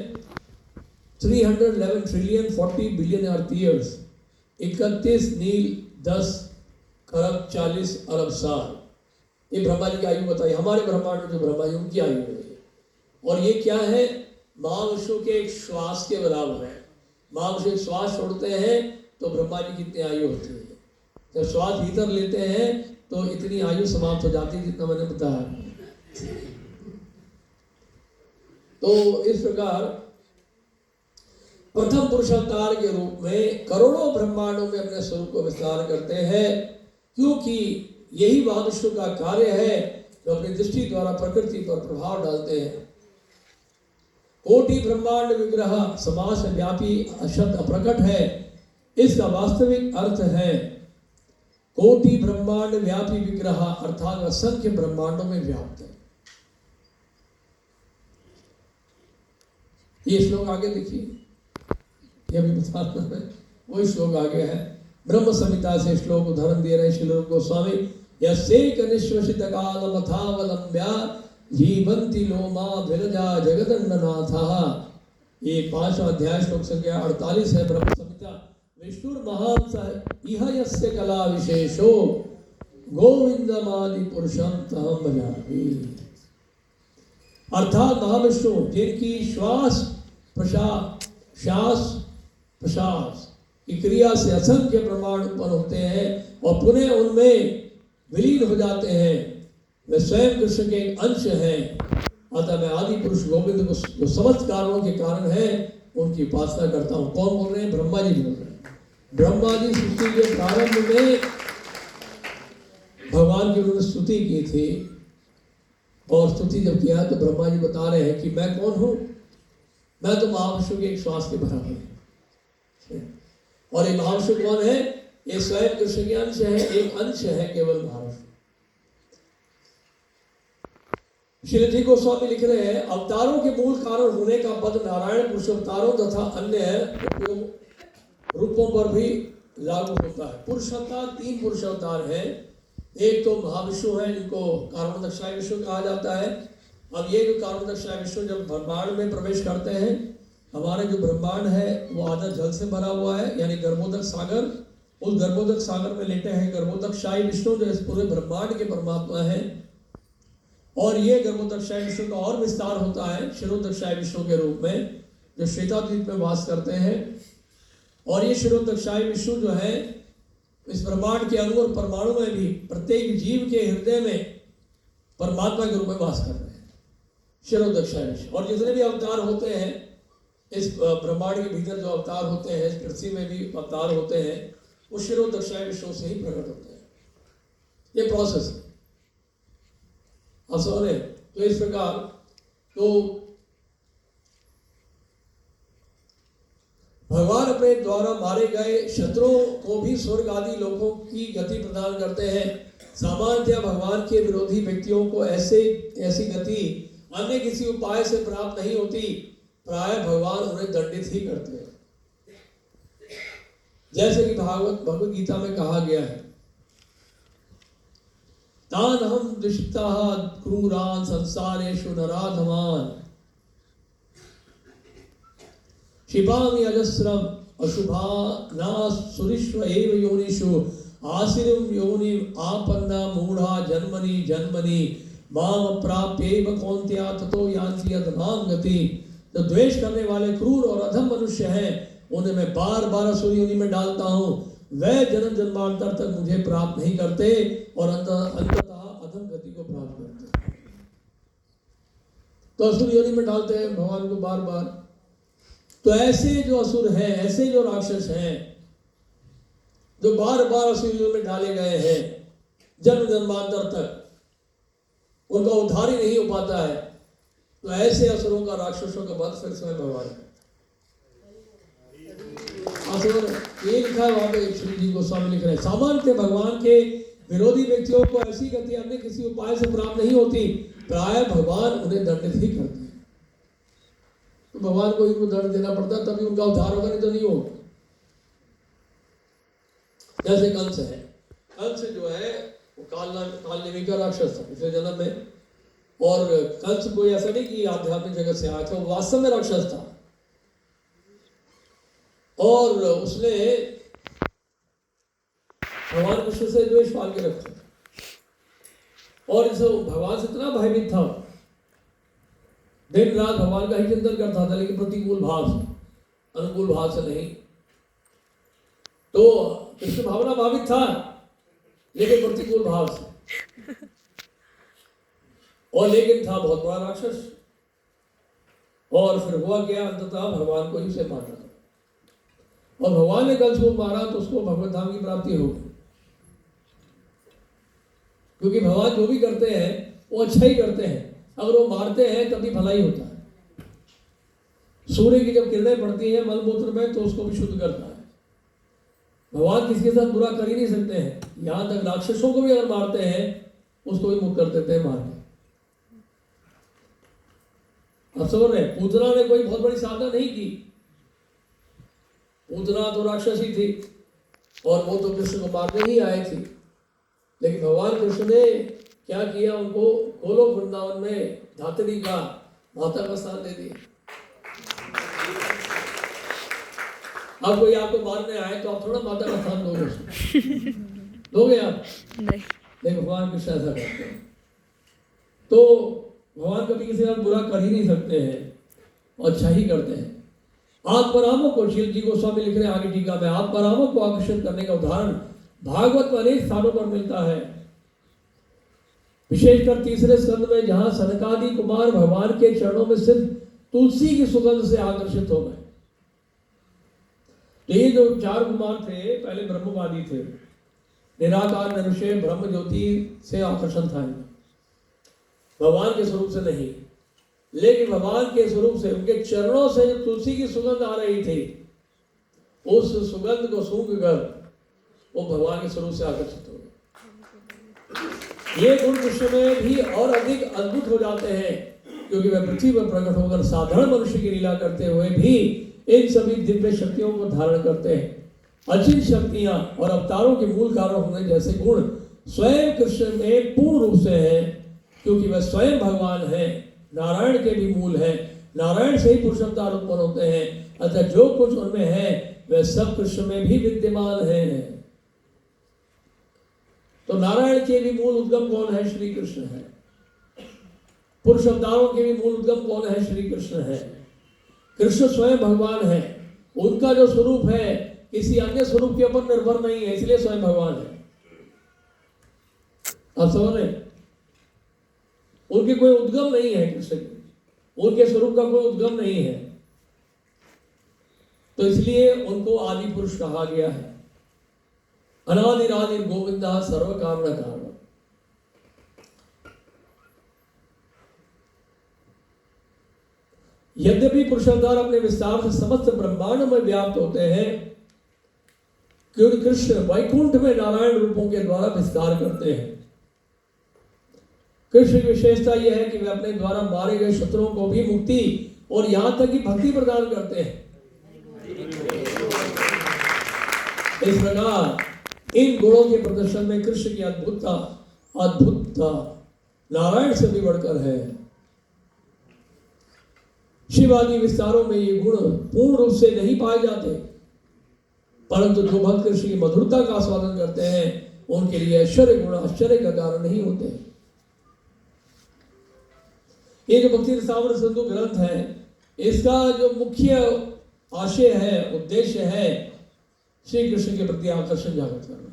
A: 311 ट्रिलियन 40 बिलियन अर्थ ईयर्स, 31 नील 10 खरब 40 अरब साल। ये ब्रह्मा जी की आयु बताई। हमारे ब्रह्मांड में जो ब्रह्मा जी उनकी आयु है। और ये क्या है? महाविष्णु के एक श्वास के बराबर है। महाविष्णु एक श्वास छोड़ते हैं तो ब्रह्मा जी की इतनी आयु होती है। जब श्वास भीतर लेते हैं तो इतनी आयु समाप्त हो जाती है जितना मैंने बताया। तो इस प्रकार प्रथम पुरुषावतार के रूप में करोड़ों ब्रह्मांडों में अपने स्वरूप को विस्तार करते हैं, क्योंकि यही महाविष्णु का कार्य है जो अपनी दृष्टि द्वारा प्रकृति पर प्रभाव डालते हैं। कोटि ब्रह्मांड विग्रह समास व्यापी शब्द अप्रकट है, इसका वास्तविक अर्थ है कोटि ब्रह्मांड व्यापी विग्रह, अर्थात असंख्य ब्रह्मांडों में व्याप्त है। ये श्लोक आगे देखिए, ये भी बता रहा है, वही श्लोक आगे है। ब्रह्म संहिता से श्लोक उदाहरण दे रहे श्री गोस्वामी। यस्यैक निश्वसित काल मथावलंब्या जीवन्ति लोमा विरजा जगदण्डनाथः। ये 5वां अध्याय श्लोक संख्या 48 है ब्रह्म संहिता। विष्णुर्महांस इह यस्य कला विशेषो गोविंदमादि पुरुषं तहं भजामि। अर्थात महाविष्णु जिनकी श्वास प्रश्वास की क्रिया से असंख्य ब्रह्मांड उत्पन्न होते हैं और पुनः उनमें विलीन हो जाते हैं, वे स्वयं कृष्ण के एक अंश हैं। अतः मैं आदि पुरुष गोविंद को जो समस्त कारणों के कारण है उनकी उपासना करता हूँ। कौन बोल रहे हैं? ब्रह्मा जी बोल रहे हैं। ब्रह्मा जी सृष्टि के प्रारंभ में भगवान की उन्होंने स्तुति की थी, और स्तुति जब किया तो ब्रह्मा जी बता रहे हैं कि मैं कौन हूँ? मैं तो महाविष्णु के एक श्वास के बराबर हूँ। और ये महाविष्णु कौन है? ये स्वयं कृष्ण के अंश है, एक अंश है केवल महाविष्णु। श्रीजी गोस्वामी लिख रहे हैं, अवतारों के मूल कारण होने का पद नारायण पुरुषावतारों तथा अन्य रूपों पर भी लागू होता है। पुरुषावतार 3 पुरुषावतार हैं। एक तो महाविष्णु है जिनको कारणोदक्षाय विष्णु कहा जाता है। अब ये जो कारणोदक्षाय विष्णु जब ब्रह्मांड में प्रवेश करते हैं, हमारे जो ब्रह्मांड है वो आधा जल से भरा हुआ है, यानी गर्भोदक सागर। उस गर्भोदक सागर में लेटे हैं गर्भोदक्षाय विष्णु जो इस पूरे ब्रह्मांड के परमात्मा है। और ये गर्भोदक्षाय विष्णु का और विस्तार होता है क्षीरोदक्षाय विष्णु के रूप में, जो श्वेताद्वीप में वास करते हैं। और ये क्षीरोदक्षाय विष्णु जो है इस ब्रह्मांड के अणु और परमाणु में भी प्रत्येक जीव के हृदय में परमात्मा के रूप में वास कर रहे हैं, क्षीरोदक्षाय विष्णु। और जितने भी अवतार होते हैं इस ब्रह्मांड के भीतर, जो अवतार होते हैं इस पृथ्वी में भी अवतार होते हैं, वो क्षीरोदक्षाय विष्णु से ही प्रकट होते हैं। ये प्रोसेस है। तो इस प्रकार तो भगवान अपने द्वारा मारे गए शत्रुओं को भी स्वर्ग आदि लोकों की गति प्रदान करते हैं। सामान्यतः भगवान के विरोधी व्यक्तियों को ऐसी गति अन्य किसी उपाय से प्राप्त नहीं होती, प्राय भगवान उन्हें दंडित ही करते हैं। जैसे कि भगवत गीता में कहा गया है, तान हम दुष्टः क्रूरान संसारेषु नराधमान क्षिपामि अजस्रम अशुभा न सुरिष्व एव योनिषु आसिरिम योनि आपन्ना मूढ़ा जन्मनि जन्मनि माम प्राप्येव कौन्त्या ततो यान्ति अधमां गति। जो द्वेष करने वाले क्रूर और अधम मनुष्य हैं उन्हें मैं बार बार असुर योनि में डालता हूँ, वह जन्म जन्मांतर तक मुझे प्राप्त नहीं करते और अंततः अधम गति को प्राप्त करते। तो असुर योनि में डालते हैं भगवान को बार बार। तो ऐसे जो असुर हैं, ऐसे जो राक्षस हैं जो बार बार असुर योनि में डाले गए हैं जन्म जन्मांतर तक, उनका उद्धार ही नहीं हो पाता है, तो ऐसे असुरों का, राक्षसों का वध फिर स्वयं भगवान है। असुर ये लिखा है वहां पे, श्री जी गोस्वामी लिख रहे हैं, सामान्य भगवान के विरोधी व्यक्तियों को ऐसी गति अन्य किसी उपाय से प्राप्त नहीं होती, प्राय भगवान उन्हें दंडित ही करते हैं। तो भगवान को इनको दंड देना पड़ता तभी उनका उद्धार होगा, नहीं तो नहीं होगा। जैसे कंस है, कंस जो है वो कालनेमी का राक्षस था पिछले जन्म में, और कंस कोई ऐसा नहीं कि आध्यात्मिक जगत से आया था, वो वास्तव में राक्षस था और उसने भगवान कृष्ण से द्वेष पाल के रखा और इसे भगवान से इतना भयभीत था, दिन रात भगवान का ही चिंतन करता था, लेकिन प्रतिकूल भाव से, अनुकूल भाव से नहीं। तो कृष्ण भावना भावित था लेकिन प्रतिकूल भाव से, और लेकिन था बहुत बड़ा राक्षस। और फिर हुआ क्या, अंततः भगवान को ही से मारना था, और भगवान ने कंस को मारा तो उसको भगवत धाम की प्राप्ति हो गई, क्योंकि भगवान जो भी करते हैं वो अच्छा ही करते हैं। अगर वो मारते हैं तभी भलाई होता है। सूर्य की जब किरणें पड़ती हैं मलमूत्र में तो उसको भी शुद्ध करता है। भगवान किसी के साथ बुरा कर ही नहीं सकते हैं, यहां तक राक्षसों को भी अगर मारते हैं उसको भी मुक्त कर देते हैं मार के। असुर ने, पूतना ने कोई बहुत बड़ी साधना नहीं की, पूतना तो राक्षस ही थी और वो तो कृष्ण को मारने ही आए थे, लेकिन भगवान कृष्ण ने क्या किया, उनको गोलोक वृंदावन में धात्री का माता का स्थान दे दिया। अब कोई आपको मारने आए तो आप थोड़ा माता का स्थान दोगे, दोगे आप? नहीं। लेकिन भगवान कृष्ण ऐसा करते हैं। तो भगवान कभी किसी का बुरा कर ही नहीं सकते हैं और अच्छा ही करते हैं। आत्मरामों को, श्री जी गोस्वामी लिख रहे हैं आगे टीका में, आत्मरामों को आकर्षित करने का उदाहरण भागवत में अनेक स्थानों पर मिलता है, विशेषकर तीसरे स्कंद में, जहां सनकादि कुमार भगवान के चरणों में सिर्फ तुलसी की सुगंध से आकर्षित हो गए। तो ये जो चार कुमार थे पहले ब्रह्मवादी थे, निराकार निरुषय ब्रह्म ज्योति से आकर्षण था, भगवान के स्वरूप से नहीं। लेकिन भगवान के स्वरूप से, उनके चरणों से जो तुलसी की सुगंध आ रही थी, उस सुगंध को सूंघकर वो भगवान के स्वरूप से आकर्षित हो गए। ये गुण कृष्ण में भी और अधिक अद्भुत हो जाते हैं, क्योंकि वह पृथ्वी पर प्रकट होकर साधारण मनुष्य की लीला करते हुए भी इन सभी दिव्य शक्तियों को धारण करते हैं। अचिंत शक्तियां और अवतारों के मूल कारण होने जैसे गुण स्वयं कृष्ण में पूर्ण रूप से हैं, क्योंकि वह स्वयं भगवान है, नारायण के भी मूल है, नारायण से ही पुरुष अवतार उत्पन्न होते हैं। अतः जो कुछ उनमें है वह सब कृष्ण में भी विद्यमान है। तो नारायण के भी मूल उद्गम कौन है? श्री कृष्ण है। पुरुष अवतारों के भी मूल उद्गम कौन है? श्री कृष्ण है। कृष्ण स्वयं भगवान है, उनका जो स्वरूप है किसी अन्य स्वरूप के ऊपर निर्भर नहीं है, इसलिए स्वयं भगवान है। आप समझ रहे? उनके कोई उद्गम नहीं है, कृष्ण के उनके स्वरूप का कोई उद्गम नहीं है, तो इसलिए उनको आदि पुरुष कहा गया है। अनादिरादि गोविंदा सर्व कामना कारण। यद्यपि पुरुषावतार अपने विस्तार से समस्त ब्रह्मांड में व्याप्त होते हैं, क्योंकि कृष्ण वैकुंठ में नारायण रूपों के द्वारा विस्तार करते हैं। कृष्ण की विशेषता यह है कि वे अपने द्वारा मारे गए शत्रुओं को भी मुक्ति और यहां तक कि भक्ति प्रदान करते हैं। इस प्रकार इन गुणों के प्रदर्शन में कृष्ण की अद्भुतता नारायण से भी बढ़कर है। शिव आदि विस्तारों में ये गुण पूर्ण रूप से नहीं पाए जाते, परंतु जो भक्त कृष्ण की मधुरता का आस्वादन करते हैं उनके लिए ऐश्वर्य गुण आश्चर्य का कारण नहीं होते। ये जो भक्ति रसामृत सिंधु ग्रंथ है, इसका जो मुख्य आशय है, उद्देश्य है, श्री कृष्ण के प्रति आकर्षण जागृत करना।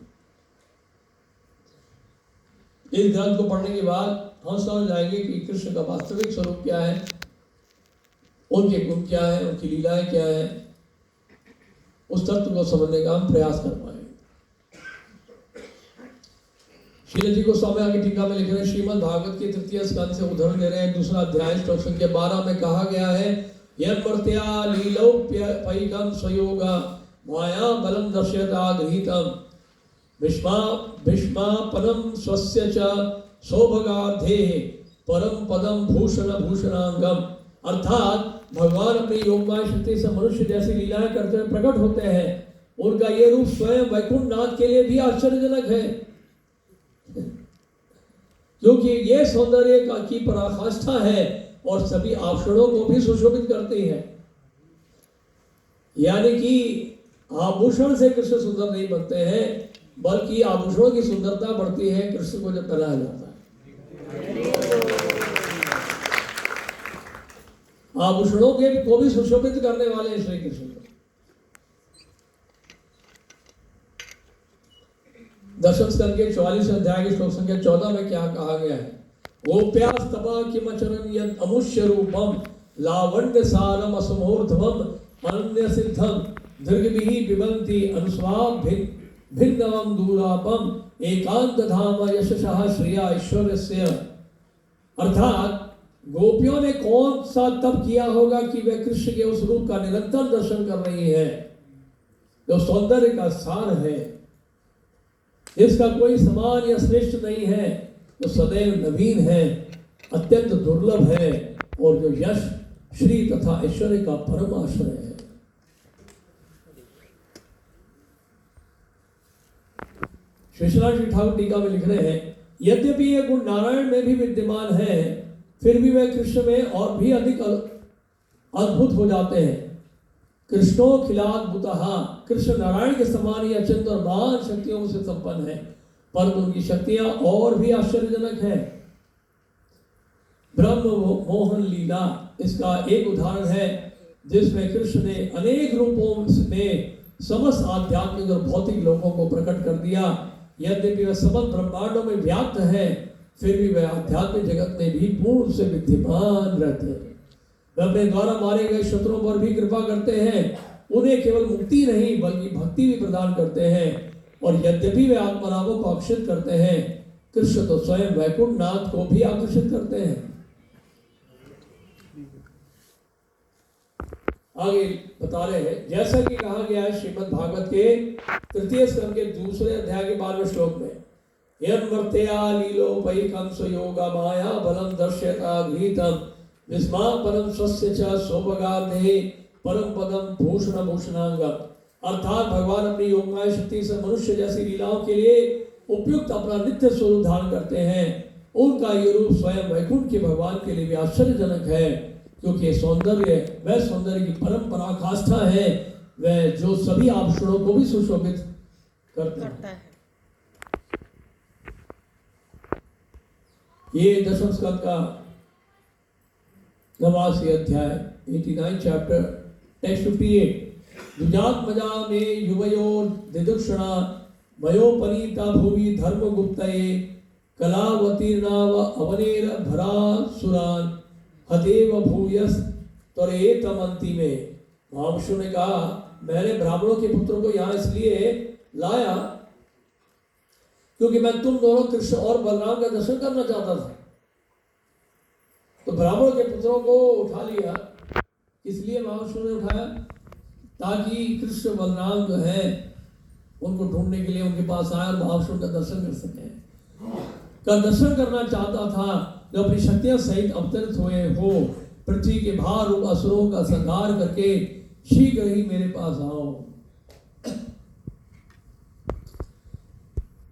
A: इस ग्रंथ को पढ़ने के बाद हम समझ जाएंगे कि कृष्ण का वास्तविक स्वरूप क्या है, उनके गुण क्या है, उनकी लीलाएं क्या है। उस तत्व को समझने का हम प्रयास कर पाएंगे। श्री जी गोस्वामी आगे टीका में लिख रहे हैं, श्रीमद् भागवत के तृतीय स्कंद से उदाहरण दे रहे हैं। दूसरा अध्याय श्लोक संख्या 12 में कहा गया है, यन्मर्त्या लीलोप्यपैकं स्वयोगा माया बलं दर्शयता गृहीतम् भीष्मापनं स्वस्य च सौभगाधेः परम पदम भूषण भूषणांगम। अर्थात भगवान अपनी योगमाया शक्ति से मनुष्य जैसी लीलाएं करते हुए प्रकट होते हैं। उनका ये रूप स्वयं वैकुंठ नाथ के लिए भी आश्चर्यजनक है, क्योंकि ये सौंदर्य की पराकाष्ठा है और सभी आभूषणों को भी सुशोभित करती है। यानी कि आभूषण से कृष्ण सुंदर नहीं बनते हैं, बल्कि आभूषणों की सुंदरता बढ़ती है कृष्ण को जब पहनाया जाता है। आभूषणों के को भी सुशोभित करने वाले हैं श्री कृष्ण। दशम स्कंद के 44 अध्याय के श्लोक संख्या 14 में क्या कहा गया है, गोप्यास्तपा किमचरन् यत् अमुष्य रूपम लावण्य सारम असमोर्धवम अनन्य सिद्धम दीर्घभिः पिबन्ति अनुस्वाभ भिन्नवम दूरापम एकांत धाम यशसः श्रिया ऐश्वर्यस्य। अर्थात गोपियों ने कौन सा तप किया होगा कि वे कृष्ण के उस रूप का निरंतर दर्शन कर रही है, जो सौंदर्य का सार है, इसका कोई समान या श्रेष्ठ नहीं है, जो सदैव नवीन है, अत्यंत दुर्लभ है और जो यश श्री तथा ऐश्वर्य का परम आश्रय है। शेषनाथ जी ठाकुर टीका में लिख रहे हैं, यद्यपि ये गुण नारायण में भी विद्यमान है, फिर भी वह कृष्ण में और भी अधिक अद्भुत हो जाते हैं। कृष्णो खिलाद्भुतः, कृष्ण नारायण के समान ही अत्यंत और महान शक्तियों से संपन्न है, परंतु उनकी शक्तियां और भी आश्चर्यजनक है। ब्रह्म मोहन लीला इसका एक उदाहरण है, जिसमें कृष्ण ने अनेक रूपों में समस्त आध्यात्मिक और भौतिक लोगों को प्रकट कर दिया। यद्यपि वह समस्त ब्रह्मांडों में व्याप्त है, फिर भी वह आध्यात्मिक जगत में भी पूर्ण से विद्यमान रहते हैं। वह अपने द्वारा मारे गए शत्रुओं पर भी कृपा करते हैं, उन्हें केवल मुक्ति नहीं बल्कि भक्ति भी प्रदान करते हैं। और यद्यपि वे आत्मरामों को आकर्षित करते हैं, कृष्ण तो स्वयं वैकुंठ नाथ को भी आकर्षित करते हैं। आगे बता रहे हैं, जैसा कि कहा गया है श्रीमद् भागवत के तृतीय स्कंद के दूसरे अध्याय के 12वें श्लोक में, यन्मर्त्या लीलोपैकं स्वयोगा माया बलं दर्शयता गृहीतम् विस्मापनं स्वस्य च सौभगाधेः परम पदम भूषण भूषणांगम। अर्थात भगवान अपनी योगमाया शक्ति से मनुष्य जैसी लीलाओं के लिए उपयुक्त अपना नित्य स्वरूप धारण करते हैं। उनका ये रूप स्वयं वैकुंठ के भगवान के लिए भी आश्चर्यजनक है, क्योंकि सौंदर्य वह सौंदर्य की परम पराकाष्ठा है, वह जो सभी आभूषणों को भी सुशोभित करता है। ये दशम स्कंद का 89 अध्याय 89 चैप्टर टेक्स्ट 58, दुजात्मजा में युवयोर दिदुक्षणा वयोपनीता भुवि धर्मगुप्तये कलावतीर्णाव अवनेर भरासुरान हतेव भूयस त्वरेतमंति में। महाविष्णु ने कहा, मैंने ब्राह्मणों के पुत्रों को यहाँ इसलिए लाया क्योंकि मैं तुम दोनों कृष्ण और बलराम का दर्शन करना चाहता था। तो ब्राह्मणों के पुत्रों को उठा लिया। इसलिए महाविष्णु ने उठाया ताकि कृष्ण बलराम जो है उनको ढूंढने के लिए उनके पास आए और महाविष्णु का दर्शन कर सके। का दर्शन करना चाहता था, जो अपनी शक्तियां सहित अवतरित हुए हो, पृथ्वी के भार रूप असुरों का संहार करके शीघ्र ही मेरे पास आओ।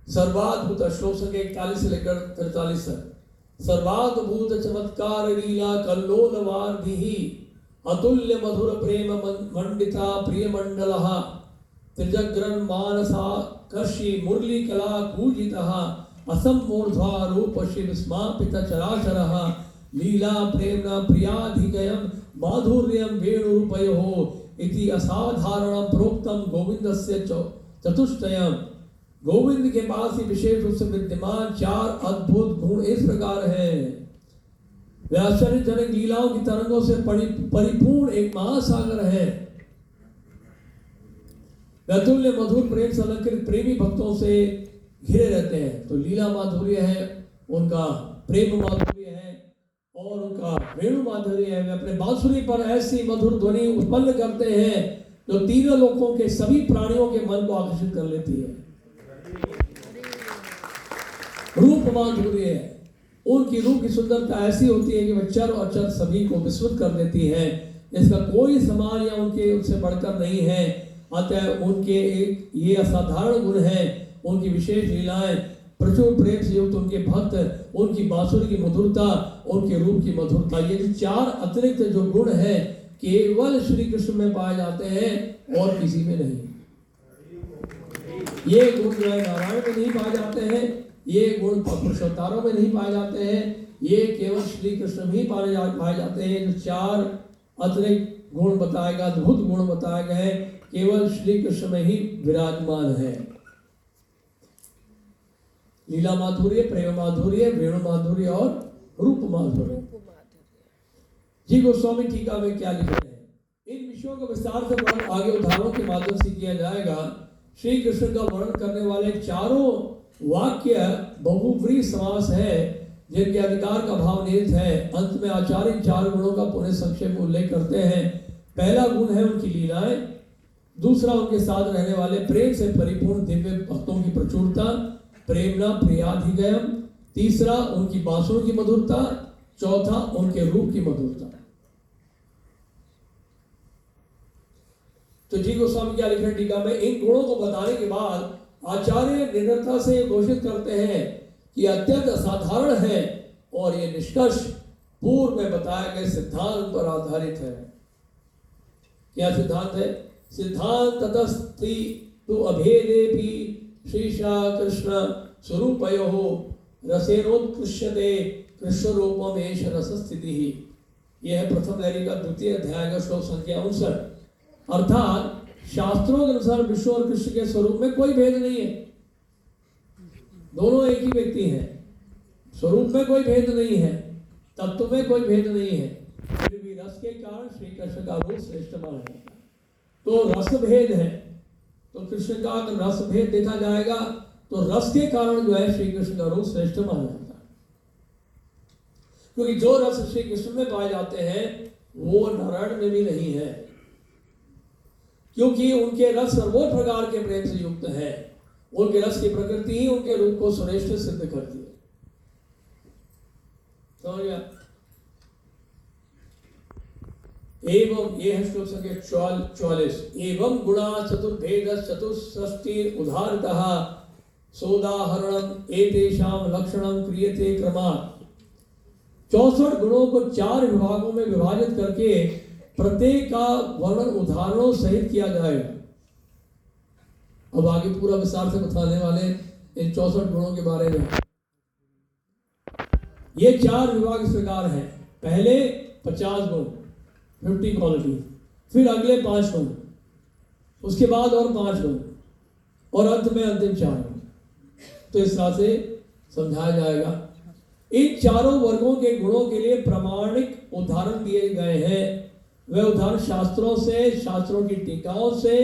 A: सर्वाद्भुत श्लोक संख्या 41 से लेकर 43 तक। सर्वाद्भुत चमत्कार लीला कल्लोल वार्धिः अतुल्य मधुर प्रेम मंडिता प्रिय मंडलः त्रिजग्रन मानसा कर्षि मुरली कला कूजितः असम्मूर्ध्वा रूप शिव स्मापित चराचरः लीला प्रेमना प्रियाधिकयं माधुर्यं वेणुरूपयोः इति असाधारणं प्रोक्तम गोविंदस्य चतुष्टयम्। गोविंद के पास ही विशेष रूप से विद्यमान 4 अद्भुत गुण इस प्रकार हैं। वे आश्चर्यजनक लीलाओं की तरंगों से परिपूर्ण एक महासागर है। वे अतुल्य मधुर प्रेम से अलंकृत प्रेमी भक्तों से घिरे रहते हैं। तो लीला माधुर्य है, उनका प्रेम माधुर्य है और उनका वेणु माधुर्य है। वे अपने बांसुरी पर ऐसी मधुर ध्वनि उत्पन्न करते हैं जो तीनों लोकों के सभी प्राणियों के मन को आकर्षित कर लेती है। रूप माधुर्य है, उनकी रूप की सुंदरता ऐसी होती है कि वह चर और अचर सभी को विस्मित कर देती है। इसका कोई समान या उनसे बढ़कर नहीं है। अतः उनके एक ये असाधारण गुण है, उनकी विशेष लीलाएं, प्रचुर प्रेम से युक्त उनके भक्त, उनकी बांसुरी की मधुरता, उनके रूप की मधुरता, ये जो 4 अतिरिक्त जो गुण है केवल श्री कृष्ण में पाए जाते हैं और किसी में नहीं। ये गुण जो है नारायण में नहीं पाए जाते हैं, ये गुण पुरुषोत्तरों में नहीं पाए जाते हैं, ये केवल श्री कृष्ण में ही पाए जाते हैं। जो 4 अतिरिक्त गुण बताए गए, अद्भुत गुण बताए गए, केवल श्री कृष्ण में ही विराजमान है। लीला माधुर्य, प्रेम माधुर्य, वेणु माधुर्य और रूप माधुर्य। जी गोस्वामी टीका में क्या लिखते हैं? इन विषयों का विस्तार से वर्णन आगे उदाहरणों के माध्यम से किया जाएगा। श्री कृष्ण का वर्णन करने वाले 4 वाक्य बहुव्रीहि समास है, जिनके अधिकार का भाव निहित है। अंत में आचार्य 4 गुणों का पुनः संक्षेप में उल्लेख करते हैं। पहला गुण है उनकी लीलाएं, दूसरा उनके साथ रहने वाले प्रेम से परिपूर्ण दिव्य भक्तों की प्रचुरता, प्रेमना प्रियाधिगयम, तीसरा उनकी बांसुरी की मधुरता, चौथा उनके रूप की मधुरता। तो जी गोस्वामी क्या लिख रहे हैं टीका में? इन गुणों को बताने के बाद आचार्य निडरता से घोषित करते हैं कि अत्यंत असाधारण है और ये निष्कर्ष पूर्व में बताए गए सिद्धांत पर आधारित है। क्या सिद्धांत है? सिद्धांत ततस्ति तु अभेदे भी श्रीशा कृष्ण स्वरूपयोः रसेनोत्कृष्यते कृष्ण रूपम एष रस स्थिति ही। यह है प्रथम लहरी का 2 अध्याय का श्लोक संख्या 59। अर्थात शास्त्रों के अनुसार विष्णु और कृष्ण के स्वरूप में कोई भेद नहीं है, दोनों एक ही व्यक्ति हैं। स्वरूप में कोई भेद नहीं है, तत्व में कोई भेद नहीं है, फिर भी रस के कारण श्री कृष्ण का रूप श्रेष्ठ माना जाता है। तो रस भेद है, तो कृष्ण का रस भेद देखा जाएगा तो रस के कारण जो है श्री कृष्ण का रूप श्रेष्ठ माना जाता है। क्योंकि जो रस श्री कृष्ण में पाए जाते हैं वो नारायण में भी नहीं है, क्योंकि उनके रस सर्वोच्च प्रकार के प्रेम से युक्त है। उनके रस की प्रकृति ही उनके रूप को श्रेष्ठ सिद्ध करती है। समझ गया? एवं ये है श्लोक संख्या 44। एवं गुणा चतुर्भेद चतुष्षष्टि उदाहरतः सोदाहरणम एतेषां लक्षणम क्रियते क्रमात्। 64 गुणों को 4 विभागों में विभाजित करके प्रत्येक का वर्णन उदाहरणों सहित किया जाएगा। अब आगे पूरा विस्तार से बताने वाले इन 64 गुणों के बारे में। ये 4 विभाग इस प्रकार हैं। पहले 50 गुण 50 क्वालिटी, फिर अगले 5 गुण, उसके बाद और 5 गुण और अंत में अंतिम 4 गुण। तो इस तरह से समझाया जाएगा। इन चारों वर्गों के गुणों के लिए प्रामाणिक उदाहरण दिए गए हैं। वे उदाहरण शास्त्रों से, शास्त्रों की टीकाओं से,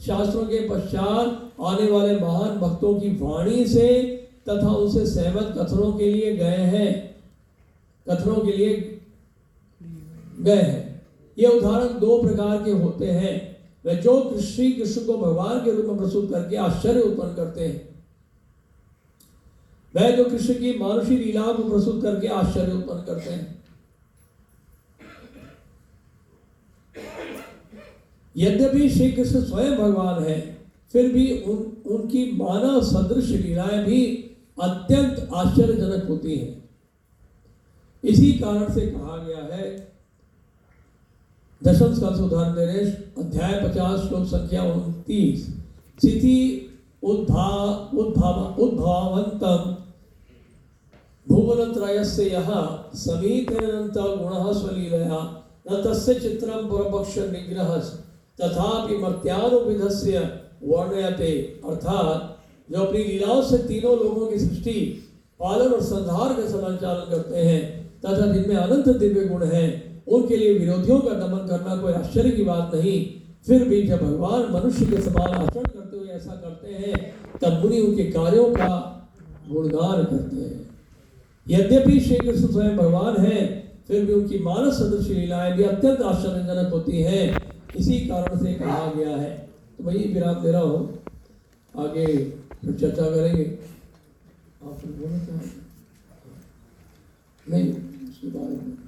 A: शास्त्रों के पश्चात आने वाले महान भक्तों की वाणी से तथा उनसे सहमत कथनों के लिए गए हैं, कथनों के लिए गए हैं। ये उदाहरण 2 प्रकार के होते हैं। वे जो श्री कृष्ण को भगवान के रूप में प्रस्तुत करके आश्चर्य उत्पन्न करते हैं, वह जो कृष्ण की मानुषी लीलाओं को प्रस्तुत करके आश्चर्य उत्पन्न करते हैं। यद्यपि श्री कृष्ण स्वयं भगवान है, फिर भी उनकी मानव सदृश लीलाएं भी अत्यंत आश्चर्यजनक होती हैं। इसी कारण से कहा गया है, दशम स्कंद उदाहरण दे रहे अध्याय 50 श्लोक संख्या 29, स्थिति उद्भावंतम भुवनत्रयस्य यः समीकरणन्त गुणः स्वलीलया न तस्य चित्रं पुरपक्ष निग्रह तथापि मर्त्यानुविधस्य वर्णयते। अर्थात जो अपनी लीलाओं से तीनों लोगों की सृष्टि, पालन और संहार का संचालन करते हैं तथा जिनमें अनंत दिव्य गुण हैं, उनके लिए विरोधियों का दमन करना कोई आश्चर्य की बात नहीं। फिर भी जब भगवान मनुष्य के समान आचरण करते हुए ऐसा करते हैं, तब मुनि उनके कार्यों का गुणगान करते हैं। यद्यपि श्री कृष्ण स्वयं भगवान हैं, फिर भी उनकी मानस सदृश लीलाएं भी अत्यंत आश्चर्यजनक होती हैं। इसी कारण से कहा गया है। तो वही विराम दे रहा हूँ, आगे फिर चर्चा करेंगे। आप बोलना चाहेंगे? नहीं, उसके बारे में